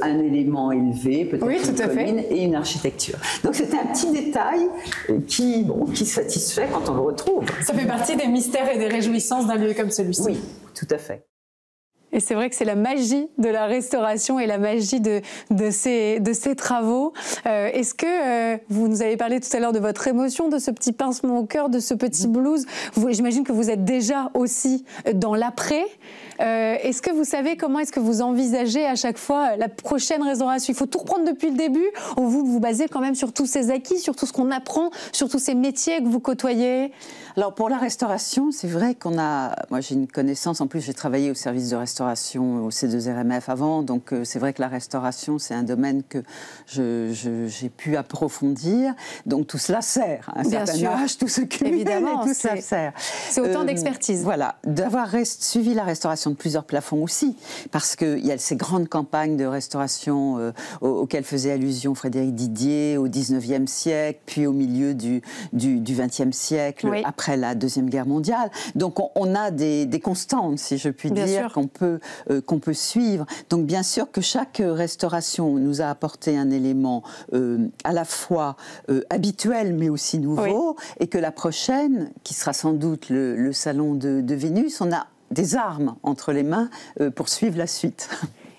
un élément élevé, peut-être une colline et une architecture. Donc, c'était un petit détail qui satisfait quand on le retrouve. Ça fait partie des mystères et des réjouissances d'un lieu comme celui-ci. Oui, tout à fait. Et c'est vrai que c'est la magie de la restauration et la magie de ces travaux. Est-ce que vous nous avez parlé tout à l'heure de votre émotion, de ce petit pincement au cœur, de ce petit blues. J'imagine que vous êtes déjà aussi dans l'après. Est-ce que vous savez comment est-ce que vous envisagez à chaque fois la prochaine restauration? Il faut tout reprendre depuis le début ou vous vous basez quand même sur tous ces acquis, sur tout ce qu'on apprend, sur tous ces métiers que vous côtoyez? Alors pour la restauration, c'est vrai moi j'ai une connaissance, en plus j'ai travaillé au service de restauration au C2RMF avant, donc c'est vrai que la restauration c'est un domaine que j'ai pu approfondir, donc tout cela sert, un certain âge, tout ce cumule, évidemment, tout cela sert. C'est autant d'expertise. Voilà, d'avoir suivi la restauration de plusieurs plafonds aussi, parce qu'il y a ces grandes campagnes de restauration auxquelles faisait allusion Frédéric Didier au XIXe siècle, puis au milieu du XXe siècle, après la Deuxième Guerre mondiale. Donc on a des constantes, si je puis dire, qu'on peut suivre. Donc bien sûr que chaque restauration nous a apporté un élément à la fois habituel mais aussi nouveau, et que la prochaine, qui sera sans doute le salon de Vénus, on a des armes entre les mains pour suivre la suite.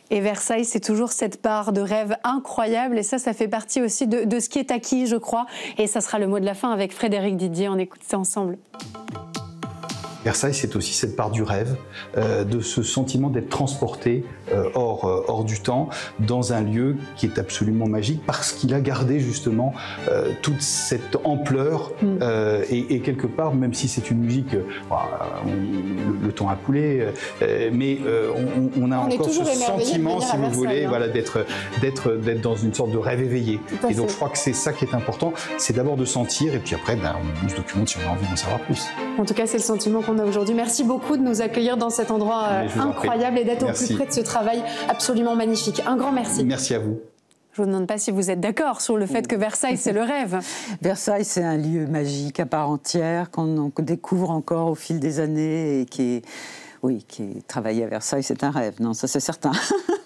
Et Versailles, c'est toujours cette part de rêve incroyable. Et ça fait partie aussi de ce qui est acquis, je crois. Et ça sera le mot de la fin avec Frédéric Didier. On écoute ça ensemble. Versailles, c'est aussi cette part du rêve, de ce sentiment d'être transporté hors du temps, dans un lieu qui est absolument magique, parce qu'il a gardé justement toute cette ampleur, et quelque part, même si c'est une musique, le temps a coulé, mais on a encore ce sentiment, si vous voulez, voilà, d'être dans une sorte de rêve éveillé. Et donc je crois que c'est ça qui est important, c'est d'abord de sentir, et puis après, on se documente si on a envie d'en savoir plus. En tout cas, c'est le sentiment qu'on a aujourd'hui. Merci beaucoup de nous accueillir dans cet endroit incroyable et d'être au plus près de ce travail absolument magnifique. Un grand merci. Merci à vous. Je ne vous demande pas si vous êtes d'accord sur le fait que Versailles, c'est le rêve. Versailles, c'est un lieu magique à part entière qu'on découvre encore au fil des années et qui est travaillé à Versailles, c'est un rêve. Non, ça c'est certain.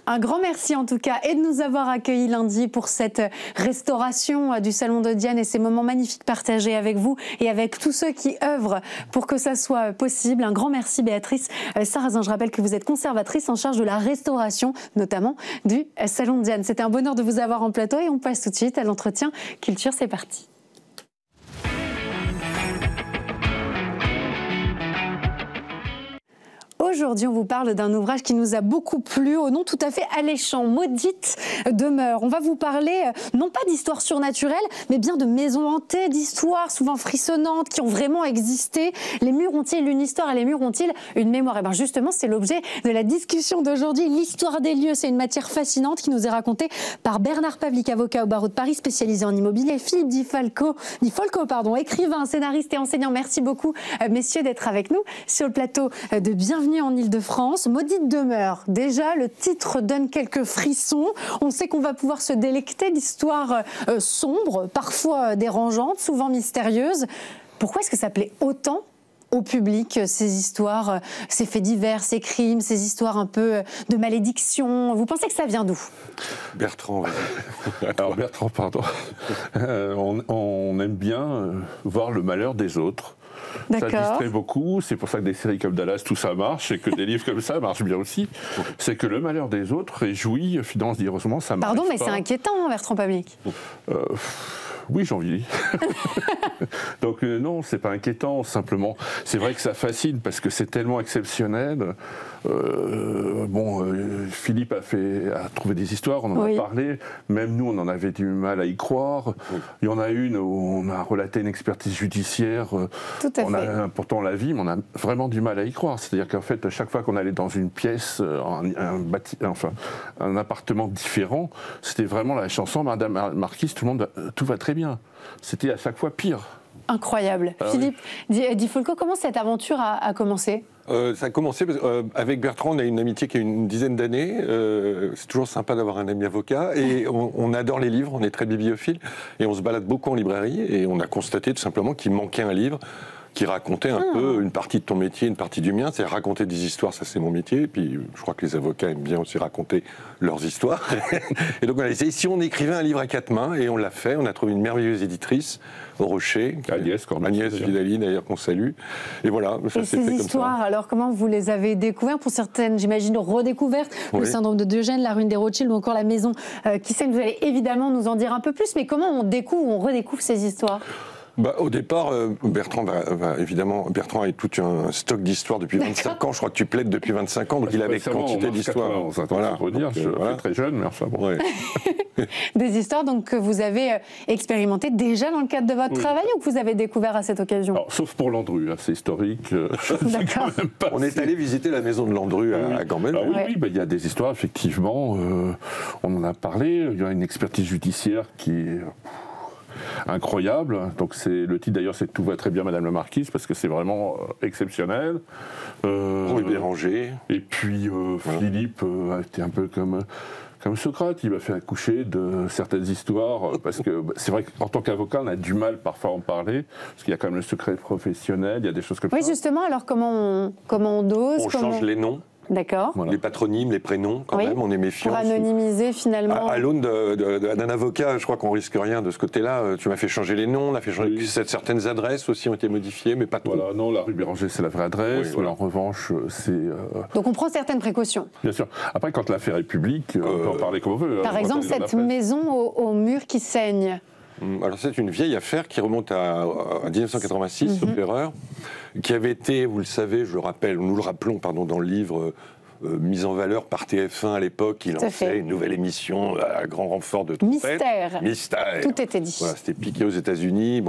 Un grand merci en tout cas et de nous avoir accueillis lundi pour cette restauration du Salon de Diane et ces moments magnifiques partagés avec vous et avec tous ceux qui œuvrent pour que ça soit possible. Un grand merci Béatrice Sarrazin. Je rappelle que vous êtes conservatrice en charge de la restauration, notamment du Salon de Diane. C'était un bonheur de vous avoir en plateau et on passe tout de suite à l'entretien culture. C'est parti. Aujourd'hui, on vous parle d'un ouvrage qui nous a beaucoup plu, au nom tout à fait alléchant, Maudite demeure. On va vous parler, non pas d'histoires surnaturelles, mais bien de maisons hantées, d'histoires souvent frissonnantes qui ont vraiment existé. Les murs ont-ils une histoire et les murs ont-ils une mémoire? Et bien justement, c'est l'objet de la discussion d'aujourd'hui. L'histoire des lieux, c'est une matière fascinante qui nous est racontée par Bernard Pavlik, avocat au barreau de Paris, spécialisé en immobilier, Philippe Di Folco, écrivain, scénariste et enseignant. Merci beaucoup, messieurs, d'être avec nous sur le plateau de Bienvenue en Ile-de-France. Maudite demeure. Déjà, le titre donne quelques frissons. On sait qu'on va pouvoir se délecter d'histoires sombres, parfois dérangeantes, souvent mystérieuses. Pourquoi est-ce que ça plaît autant au public, ces histoires, ces faits divers, ces crimes, ces histoires un peu de malédiction? Vous pensez que ça vient d'où? Bertrand. Alors Bertrand, pardon. On aime bien voir le malheur des autres. Ça distrait beaucoup, c'est pour ça que des séries comme Dallas, tout ça marche, et que des livres comme ça marchent bien aussi. C'est que le malheur des autres réjouit, finalement, on se dit heureusement, ça marche. Pardon, mais c'est inquiétant, Bertrand Pavlik. Oui, j'en vis. Donc non, c'est pas inquiétant, simplement. C'est vrai que ça fascine parce que c'est tellement exceptionnel. Philippe a trouvé des histoires, on en a parlé. Même nous, on en avait du mal à y croire. Il y en a une où on a relaté une expertise judiciaire. Tout à fait. Pourtant, on la vit, mais on a vraiment du mal à y croire. C'est-à-dire qu'en fait, chaque fois qu'on allait dans une pièce, un appartement différent, c'était vraiment la chanson Madame Marquise, tout va très bien. C'était à chaque fois pire. Incroyable. Philippe Di Folco, comment cette aventure a commencé? Ça a commencé parce avec Bertrand, on a une amitié qui a une dizaine d'années. C'est toujours sympa d'avoir un ami avocat. Et on adore les livres, on est très bibliophile. Et on se balade beaucoup en librairie. Et on a constaté tout simplement qu'il manquait un livre qui racontait un peu une partie de ton métier, une partie du mien. C'est raconter des histoires, ça c'est mon métier. Et puis je crois que les avocats aiment bien aussi raconter leurs histoires. Et donc on a essayé, si on écrivait un livre à quatre mains, et on l'a fait. On a trouvé une merveilleuse éditrice au Rocher, Agnès Vidali d'ailleurs, qu'on salue. Et voilà, ça s'est fait comme ça. Et ces histoires, alors comment vous les avez découvertes? Pour certaines, j'imagine, redécouvertes, le syndrome de Diogène, la ruine des Rothschild ou encore la maison qui saigne. Vous allez évidemment nous en dire un peu plus, mais comment on découvre, on redécouvre ces histoires? Au départ, Bertrand Bertrand a tout un stock d'histoires depuis 25 ans. Je crois que tu plaides depuis 25 ans, donc il avait quantité d'histoires. Voilà. Je suis très jeune, mais enfin bon. Ouais. Des histoires donc, que vous avez expérimentées déjà dans le cadre de votre travail ou que vous avez découvert à cette occasion? Alors, sauf pour Landru, c'est historique. D'accord. On est allé visiter la maison de Landru à Gambel. Il y a des histoires, effectivement. On en a parlé. Il y a une expertise judiciaire qui est incroyable. Donc le titre d'ailleurs, c'est Tout va très bien, Madame la Marquise, parce que c'est vraiment exceptionnel. Rue Béranger. Et puis Philippe a été un peu comme Socrate, il m'a fait accoucher de certaines histoires, parce que c'est vrai qu'en tant qu'avocat, on a du mal parfois à en parler, parce qu'il y a quand même le secret professionnel, il y a des choses comme ça. Oui, justement, alors comment on dose? On change les noms. D'accord. Voilà. Les patronymes, les prénoms, quand même, on est méfiant. Pour anonymiser, finalement. À l'aune d'un avocat, je crois qu'on risque rien de ce côté-là. Tu m'as fait changer les noms, on a fait changer certaines adresses aussi ont été modifiées, mais pas tout. Voilà, non, la rue Béranger, c'est la vraie adresse. En revanche, c'est... Donc on prend certaines précautions. Bien sûr. Après, quand l'affaire est publique, on peut en parler comme on veut. Par exemple, cette maison au mur qui saigne. Alors c'est une vieille affaire qui remonte à 1986, sauf erreur, qui avait été, vous le savez, nous le rappelons dans le livre, mise en valeur par TF1 à l'époque, qui lançait une nouvelle émission à grand renfort de trompette. Mystère. Tout était dit. Voilà, c'était piqué aux États-Unis.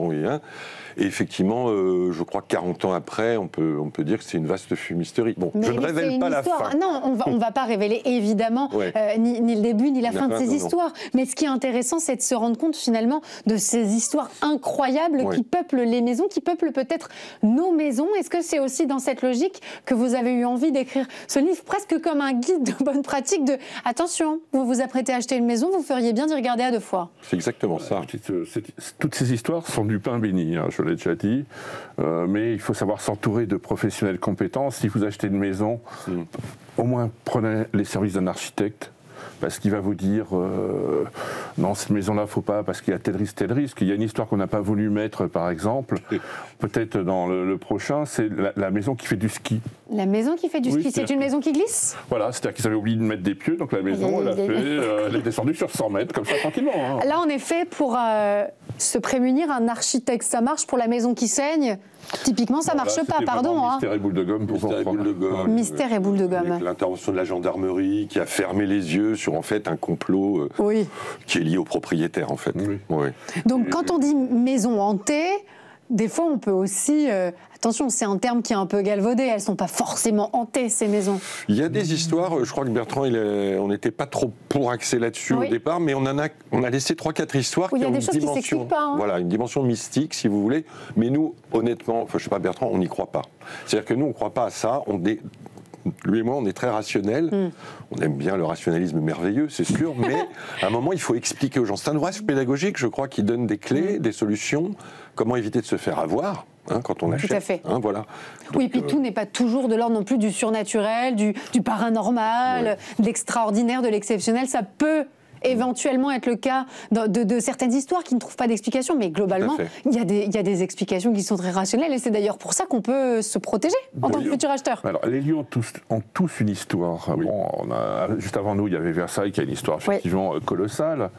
Et effectivement, je crois que 40 ans après, on peut dire que c'est une vaste fumisterie. Bon, je ne révèle pas la fin. Non, on va pas révéler évidemment ni le début ni la fin de ces histoires. Mais ce qui est intéressant, c'est de se rendre compte finalement de ces histoires incroyables qui peuplent les maisons, qui peuplent peut-être nos maisons. Est-ce que c'est aussi dans cette logique que vous avez eu envie d'écrire ce livre, presque comme un guide de bonne pratique de « Attention, vous vous apprêtez à acheter une maison, vous feriez bien d'y regarder à deux fois ». C'est exactement ça. Toutes ces histoires sont du pain béni, je l'ai déjà dit, mais il faut savoir s'entourer de professionnels compétents. Si vous achetez une maison, au moins prenez les services d'un architecte. parce qu'il va vous dire non, cette maison-là, faut pas, parce qu'il y a tel risque. Il y a une histoire qu'on n'a pas voulu mettre, par exemple, peut-être dans le prochain, c'est la maison qui fait du ski. La maison qui fait du ski, c'est une maison qui glisse? Voilà, c'est-à-dire qu'ils avaient oublié de mettre des pieux, donc la maison, elle est descendue sur 100 mètres, comme ça, tranquillement. Hein. Là, en effet, pour se prémunir, un architecte, ça marche. Pour la maison qui saigne, typiquement, ça marche pas, pardon. Mystère et boule de gomme. Mystère et boule de gomme. Avec l'intervention de la gendarmerie qui a fermé les yeux sur, en fait, un complot qui est lié au propriétaire, en fait. Oui. Donc, quand on dit maison hantée, des fois, on peut aussi... attention, c'est un terme qui est un peu galvaudé. Elles ne sont pas forcément hantées, ces maisons. Il y a des histoires, je crois que Bertrand, on n'était pas trop pour axer là-dessus au départ, mais on a laissé 3-4 histoires qui ont une dimension... Il y a des choses qui ne s'expliquent pas. Hein. Voilà, une dimension mystique, si vous voulez. Mais nous, honnêtement, je ne sais pas, Bertrand, on n'y croit pas. C'est-à-dire que nous, on ne croit pas à ça. Lui et moi, on est très rationnels. On aime bien le rationalisme merveilleux, c'est sûr, mais à un moment, il faut expliquer aux gens. C'est un ouvrage pédagogique, je crois, qui donne des clés, des solutions, comment éviter de se faire avoir. Quand on achète. Tout à fait. Voilà. Donc, oui, puis tout n'est pas toujours de l'ordre non plus du surnaturel, du paranormal, de l'extraordinaire, de l'exceptionnel. Ça peut éventuellement être le cas de certaines histoires qui ne trouvent pas d'explication, mais globalement, il y a des explications qui sont très rationnelles, et c'est d'ailleurs pour ça qu'on peut se protéger en tant que futur acheteur. Alors, les lieux ont tous une histoire. Bon, juste avant nous, il y avait Versailles qui a une histoire effectivement colossale,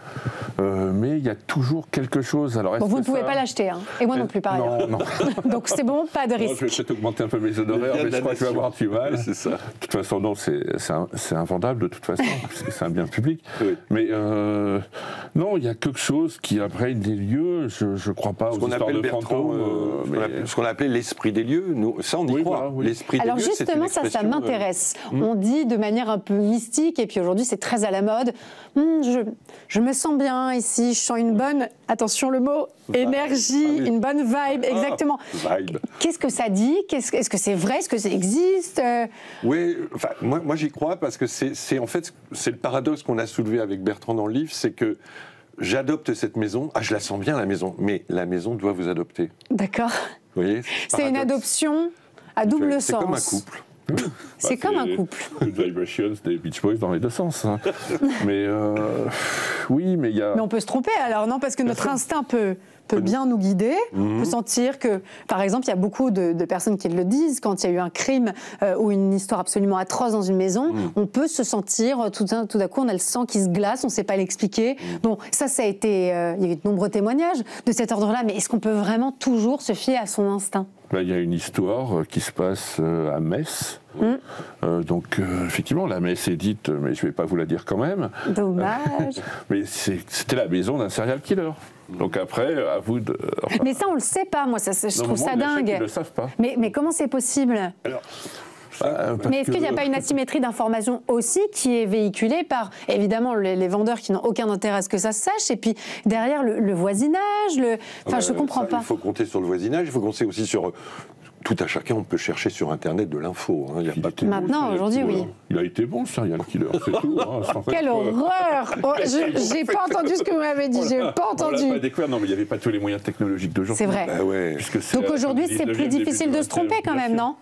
mais il y a toujours quelque chose. Alors, vous ne pouvez pas l'acheter, hein, et moi non plus par ailleurs. Non. Donc c'est bon, pas de risque. Je vais peut-être augmenter un peu mes honoraires, mais je crois que je vais avoir du mal. C'est ça. De toute façon, non, c'est invendable de toute façon, puisque c'est un bien public. Mais non, il y a quelque chose qui imprègne des lieux. Je ne crois pas aux histoires de fantômes. Ce qu'on a appelé l'esprit des lieux, ça on y croit. L'esprit des lieux, alors justement, ça m'intéresse. On dit de manière un peu mystique, et puis aujourd'hui c'est très à la mode. Je me sens bien ici, je sens une bonne, attention le mot, énergie, une bonne vibe, exactement. Qu'est-ce que ça dit? Est-ce que c'est vrai? Est-ce que ça existe? Oui, enfin, moi j'y crois parce que c'est en fait c'est le paradoxe qu'on a soulevé avec Bertrand dans le livre, c'est que j'adopte cette maison, je la sens bien la maison, mais la maison doit vous adopter. D'accord. Vous voyez, c'est une adoption à double sens. C'est comme un couple. C'est comme un couple. Good Vibrations des Beach Boys dans les deux sens. Hein. Mais oui, mais il y a... Mais on peut se tromper alors, non? Parce que notre instinct peut bien nous guider. On peut sentir que, par exemple, il y a beaucoup de personnes qui le disent, quand il y a eu un crime ou une histoire absolument atroce dans une maison, on peut se sentir, tout d'un coup, on a le sang qui se glace, on ne sait pas l'expliquer. Bon, ça a été... il y a eu de nombreux témoignages de cet ordre-là, mais est-ce qu'on peut vraiment toujours se fier à son instinct? Il y a une histoire qui se passe à Metz. Donc, effectivement, la messe est dite, mais je ne vais pas vous la dire quand même. Dommage. Mais c'était la maison d'un serial killer. Donc après, à vous de... Mais ça, on ne le sait pas, moi, je trouve ça dingue. Ils ne le savent pas. Mais comment c'est possible? Alors, mais est-ce qu'il n'y a pas une asymétrie d'information aussi qui est véhiculée par, évidemment, les vendeurs qui n'ont aucun intérêt à ce que ça se sache, et puis derrière le voisinage, enfin, je ne comprends pas. Il faut compter sur le voisinage, il faut compter aussi sur... Tout à chacun, on peut chercher sur Internet de l'info. Hein. Maintenant, aujourd'hui, oui. Il a été bon, le serial killer, c'est tout. Hein, quelle horreur! J'ai pas entendu ce que vous m'avez dit, j'ai pas entendu. On l'a pas découvert, non, mais il n'y avait pas tous les moyens technologiques d'aujourd'hui. C'est vrai. Bah ouais. Donc aujourd'hui, c'est plus difficile de se tromper quand même, non?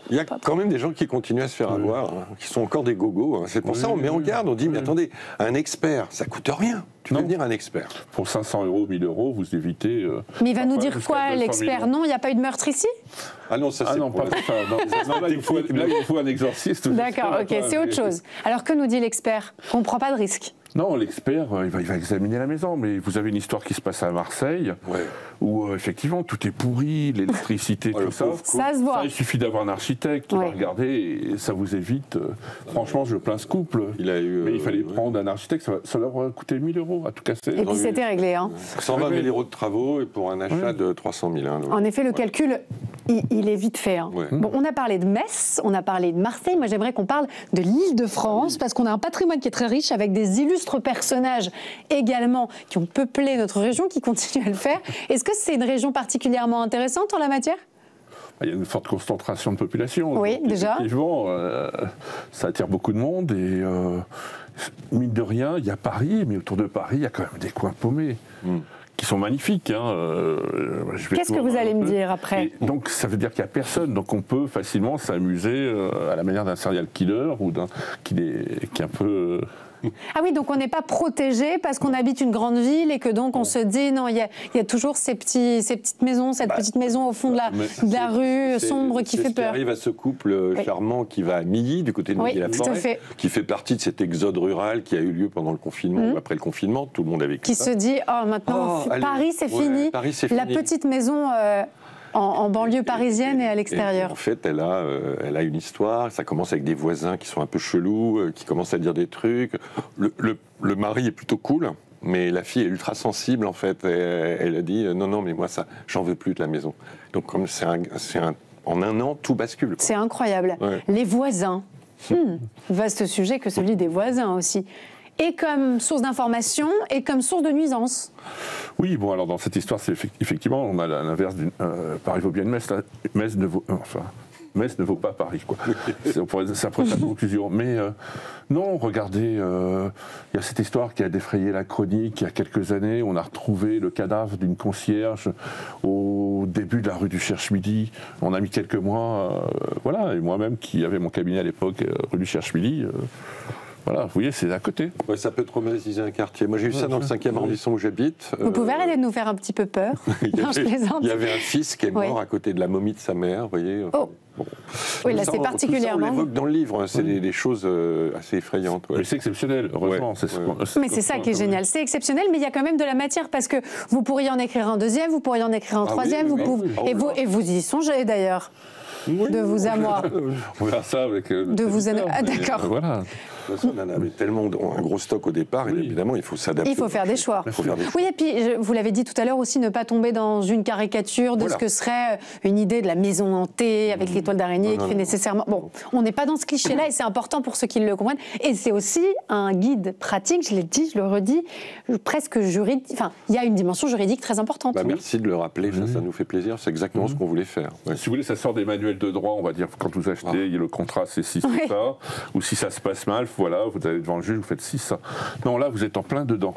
Il y a quand même des gens qui continuent à se faire avoir, qui sont encore des gogos. Hein. C'est pour ça on met en garde, on dit, mais attendez, un expert, ça coûte rien. Tu peux venir un expert. Pour 500 €, 1000 €, vous évitez... mais il va nous dire quoi, l'expert? Non, il n'y a pas de meurtre ici? Ah non, ça c'est non, pas ça. Non, là, il faut un exorciste. D'accord, ok, c'est autre chose. Alors que nous dit l'expert? On ne prend pas de risque. Non, l'expert, il va examiner la maison, mais vous avez une histoire qui se passe à Marseille, où effectivement tout est pourri, l'électricité, tout ça. Ça se voit. Ça, il suffit d'avoir un architecte qui va regarder, et ça vous évite. Franchement, je plains ce couple. Mais il fallait prendre un architecte, ça leur a coûté 1000 € à tout casser. Et puis c'était réglé. Hein. 120 000 € de travaux et pour un achat de 300 000. Hein, en effet, le calcul, il est vite fait. Hein. Bon, on a parlé de Metz, on a parlé de Marseille. Moi, j'aimerais qu'on parle de l'Île-de-France, parce qu'on a un patrimoine qui est très riche, avec des illustres personnages également qui ont peuplé notre région, qui continuent à le faire. Est-ce que c'est une région particulièrement intéressante en la matière? Il y a une forte concentration de population. Oui, donc, déjà. Effectivement, ça attire beaucoup de monde et mine de rien, il y a Paris, mais autour de Paris, il y a quand même des coins paumés. qui sont magnifiques. Hein. Qu'est-ce que vous allez me dire après? Et donc ça veut dire qu'il n'y a personne, donc on peut facilement s'amuser à la manière d'un serial killer ou qui est un peu... Ah oui, donc on n'est pas protégé parce qu'on habite une grande ville et que donc on se dit non, il y a toujours ces petites maisons, cette petite maison au fond de la rue sombre qui fait peur. Ce qui arrive à ce couple charmant qui va à Milly, du côté de Milly-la-Forêt, qui fait partie de cet exode rural qui a eu lieu pendant le confinement ou après le confinement, tout le monde a vécu qui se dit oh maintenant Paris c'est fini, la petite maison en banlieue parisienne et à l'extérieur. En fait, elle a une histoire. Ça commence avec des voisins qui sont un peu chelous, qui commencent à dire des trucs. Le mari est plutôt cool, mais la fille est ultra sensible, en fait. Elle a dit non, mais moi, ça, j'en veux plus de la maison. Donc, comme en un an, tout bascule. C'est incroyable. Ouais. Les voisins. Vaste sujet que celui des voisins aussi. Et comme source d'information et comme source de nuisance. Oui, bon, alors dans cette histoire, c'est effectivement, on a l'inverse d'une. Paris vaut bien une Metz, Metz ne vaut. Enfin. Metz ne vaut pas Paris, quoi. Ça pourrait être la conclusion. Mais non, regardez, il y a cette histoire qui a défrayé la chronique il y a quelques années. On a retrouvé le cadavre d'une concierge au début de la rue du Cherche-Midi. On a mis quelques mois, voilà, et moi-même qui avais mon cabinet à l'époque, rue du Cherche-Midi. Voilà, vous voyez, c'est à côté. Ouais, ça peut traumatiser un quartier. Moi, j'ai eu ça dans le 5e arrondissement où j'habite. Vous pouvez arrêter de nous faire un petit peu peur. Non, je plaisante. Il y avait un fils qui est mort à côté de la momie de sa mère, vous voyez. Oh. Bon. Oui, là, c'est particulièrement... on l'évoque dans le livre, c'est des choses assez effrayantes. Mais c'est exceptionnel, heureusement. Mais c'est ça qui est génial. C'est exceptionnel, mais il y a quand même de la matière, parce que vous pourriez en écrire un deuxième, vous pourriez en écrire un troisième, et vous y songez d'ailleurs. Oui, de vous à moi. On verra ça avec de vous à... Ah, d'accord. Voilà. On en avait tellement un gros stock au départ, et évidemment, il faut s'adapter. Il faut faire des choix. Oui, et puis, vous l'avez dit tout à l'heure aussi, ne pas tomber dans une caricature de ce que serait une idée de la maison hantée avec l'étoile d'araignée qui fait nécessairement... Bon, on n'est pas dans ce cliché-là, et c'est important pour ceux qui le comprennent. Et c'est aussi un guide pratique, je l'ai dit, je le redis, presque juridique. Enfin, il y a une dimension juridique très importante. Merci de le rappeler, ça nous fait plaisir. C'est exactement ce qu'on voulait faire. Si vous voulez, ça sort des manuels de droit, on va dire, quand vous achetez, le contrat, c'est ci, c'est ça. Ou si ça se passe mal, voilà, vous allez devant le juge, vous faites ci, ça. Non, là, vous êtes en plein dedans.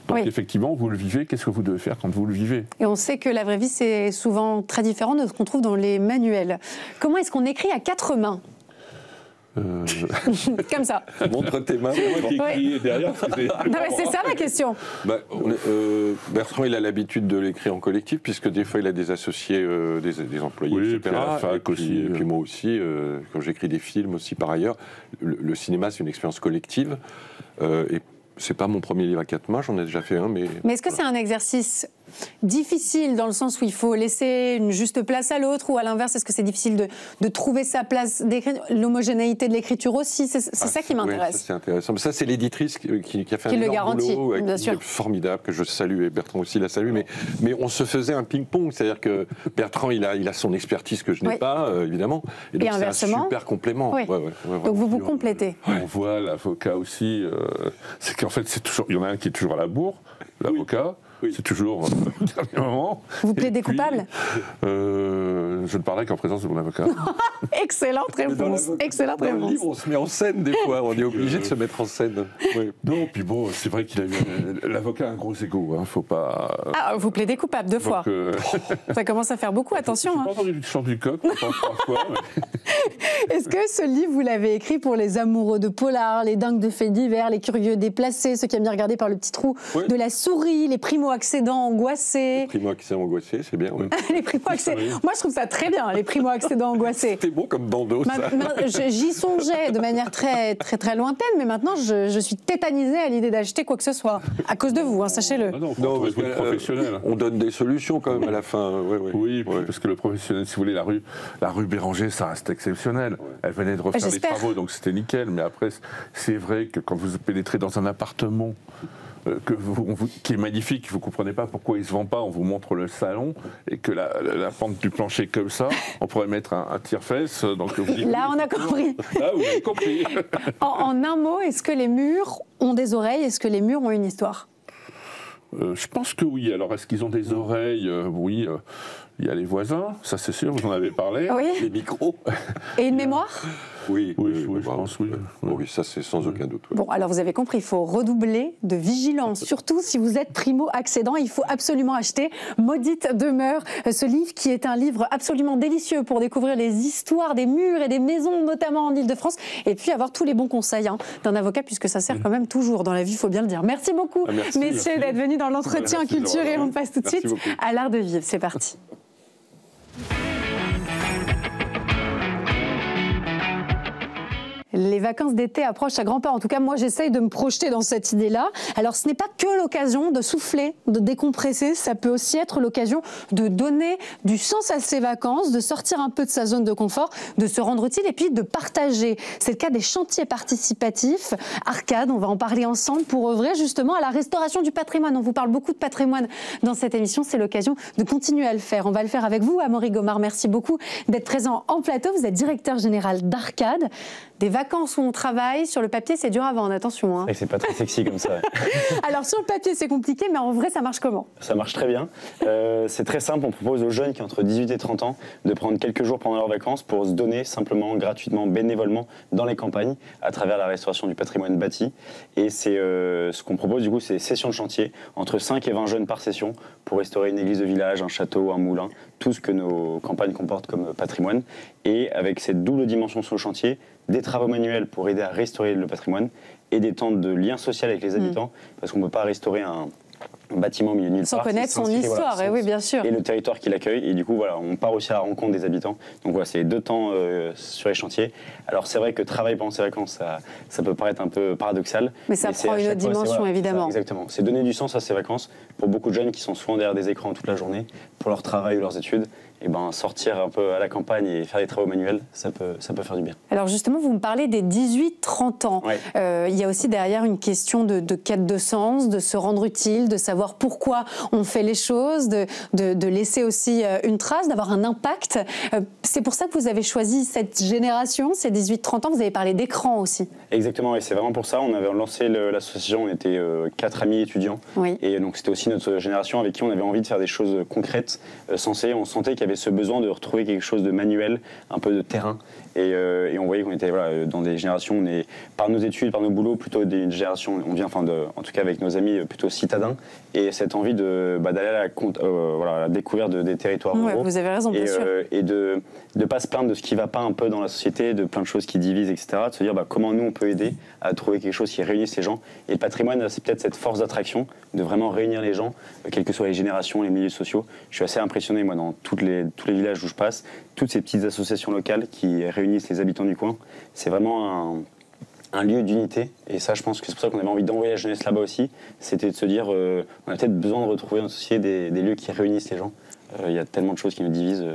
Donc, effectivement, vous le vivez. Qu'est-ce que vous devez faire quand vous le vivez? Et on sait que la vraie vie, c'est souvent très différent de ce qu'on trouve dans les manuels. Comment est-ce qu'on écrit à 4 mains? Comme ça. Montre tes mains. Derrière, c'est ça ma question. Bertrand, il a l'habitude de l'écrire en collectif, puisque des fois, il a des associés, des employés, etc. Et puis moi aussi, quand j'écris des films aussi par ailleurs, le cinéma, c'est une expérience collective. Et c'est pas mon premier livre à 4 mains, j'en ai déjà fait un. Mais est-ce que c'est un exercice difficile dans le sens où il faut laisser une juste place à l'autre, ou à l'inverse, est-ce que c'est difficile de trouver sa place d'écriture, l'homogénéité de l'écriture aussi? C'est ça qui m'intéresse. C'est intéressant. Mais ça, c'est l'éditrice qui a fait un énorme boulot, formidable, que je salue, et Bertrand aussi la salue. Mais on se faisait un ping-pong, c'est-à-dire que Bertrand, il a son expertise que je n'ai pas, évidemment. Et donc c'est un super complément. Donc vous complétez. On voit l'avocat aussi, c'est qu'en fait, il y en a un qui est toujours à la bourre, l'avocat. C'est toujours au dernier moment. Vous plaidez coupable? Je ne parlerai qu'en présence de mon avocat. Excellente réponse. Excellente réponse. Dans le livre, on se met en scène des fois. On est obligé de se mettre en scène. Non, puis bon, c'est vrai qu'il a eu... L'avocat a un gros ego, faut pas... Ah, vous plaidez coupable 2 fois. Ça commence à faire beaucoup, attention. Je n'ai pas entendu du chant du coq, je pense 3 fois. Mais... Est-ce que ce livre, vous l'avez écrit pour les amoureux de polar, les dingues de faits divers, les curieux déplacés, ceux qui aiment bien regarder par le petit trou de la souris, les primo-accédants angoissés? Les primo-accédants angoissés, c'est bien, Les primo-accédants... Moi, je trouve ça très bien, les primo-accédants angoissés. C'était bon comme bandeau, ça. J'y songeais de manière très, très, très lointaine, mais maintenant, je suis tétanisée à l'idée d'acheter quoi que ce soit. À cause de vous, sachez-le. Non, parce que professionnel. On donne des solutions quand même à la fin. Oui, parce que le professionnel, si vous voulez, la rue Béranger, ça reste exceptionnel. Elle venait de refaire les travaux, donc c'était nickel. Mais après, c'est vrai que quand vous pénétrez dans un appartement qui est magnifique, vous ne comprenez pas pourquoi il ne se vend pas, on vous montre le salon, et que la pente du plancher comme ça, on pourrait mettre un tire-fesse. Là, on a compris. Là, vous avez compris. En un mot, est-ce que les murs ont des oreilles? Est-ce que les murs ont une histoire? Je pense que oui. Alors, est-ce qu'ils ont des oreilles? Oui. Il y a les voisins, ça c'est sûr, vous en avez parlé. Oui. Les micros. Et une mémoire? Oui, je pense, oui. Oui, ça c'est sans aucun doute. Bon, alors vous avez compris, il faut redoubler de vigilance, surtout si vous êtes primo-accédant. Il faut absolument acheter Maudite demeure, ce livre qui est un livre absolument délicieux pour découvrir les histoires des murs et des maisons, notamment en Ile-de-France, et puis avoir tous les bons conseils d'un avocat, puisque ça sert quand même toujours dans la vie, il faut bien le dire. Merci beaucoup, messieurs, d'être venus dans l'entretien culture, et on passe tout de suite à l'art de vivre. C'est parti. Les vacances d'été approchent à grands pas. En tout cas, moi, j'essaye de me projeter dans cette idée-là. Alors, ce n'est pas que l'occasion de souffler, de décompresser. Ça peut aussi être l'occasion de donner du sens à ses vacances, de sortir un peu de sa zone de confort, de se rendre utile et puis de partager. C'est le cas des chantiers participatifs. Arcade, on va en parler ensemble pour œuvrer justement à la restauration du patrimoine. On vous parle beaucoup de patrimoine dans cette émission. C'est l'occasion de continuer à le faire. On va le faire avec vous, Amaury Gomard. Merci beaucoup d'être présent en plateau. Vous êtes directeur général d'Arcade. Des vacances où on travaille, sur le papier, c'est dur à vendre, attention. Hein. C'est pas très sexy comme ça. Alors sur le papier, c'est compliqué, mais en vrai, ça marche comment? Ça marche très bien. C'est très simple, on propose aux jeunes qui ont entre 18 et 30 ans de prendre quelques jours pendant leurs vacances pour se donner simplement, gratuitement, bénévolement dans les campagnes à travers la restauration du patrimoine bâti. Et c'est ce qu'on propose du coup, c'est sessions de chantier, entre 5 et 20 jeunes par session pour restaurer une église de village, un château, un moulin, tout ce que nos campagnes comportent comme patrimoine. Et avec cette double dimension sur le chantier, des travaux manuels pour aider à restaurer le patrimoine et des temps de lien social avec les habitants, parce qu'on ne peut pas restaurer un bâtiment au milieu de nulle part. Sans connaître son histoire, voilà, oui, bien sûr. Et le territoire qui l'accueille. Et du coup, voilà, on part aussi à la rencontre des habitants. Donc voilà, c'est 2 temps sur les chantiers. Alors c'est vrai que travailler pendant ses vacances, ça peut paraître un peu paradoxal. Mais ça prend une autre dimension, évidemment. Exactement. C'est donner du sens à ses vacances pour beaucoup de jeunes qui sont souvent derrière des écrans toute la journée, pour leur travail ou leurs études. Et ben, sortir un peu à la campagne et faire des travaux manuels, ça peut faire du bien. Alors justement, vous me parlez des 18-30 ans. Ouais. Il y a aussi derrière une question de quête de sens, de se rendre utile, de savoir pourquoi on fait les choses, de laisser aussi une trace, d'avoir un impact. C'est pour ça que vous avez choisi cette génération, ces 18-30 ans. Vous avez parlé d'écran aussi. Exactement, et c'est vraiment pour ça. On avait lancé l'association, on était 4 amis étudiants. Oui. Et donc c'était aussi notre génération avec qui on avait envie de faire des choses concrètes, sensées. On sentait qu'il y avait ce besoin de retrouver quelque chose de manuel, un peu de terrain. Et on voyait qu'on était dans des générations, on est, par nos études, par nos boulots, plutôt des générations, on vient, en tout cas avec nos amis, plutôt citadins. Et cette envie d'aller à la découverte des territoires ruraux. Vous avez raison, bien sûr. Et de ne pas se plaindre de ce qui ne va pas un peu dans la société, de plein de choses qui divisent, etc. De se dire comment nous on peut aider à trouver quelque chose qui réunisse les gens. Et le patrimoine, c'est peut-être cette force d'attraction, de vraiment réunir les gens, quelles que soient les générations, les milieux sociaux. Je suis assez impressionné, moi, dans tous les villages où je passe, toutes ces petites associations locales qui réunissent les habitants du coin. C'est vraiment un lieu d'unité, et ça, je pense que c'est pour ça qu'on avait envie d'envoyer la jeunesse là-bas aussi. C'était de se dire, on a peut-être besoin de retrouver dans la société des lieux qui réunissent les gens. Il y a tellement de choses qui nous divisent.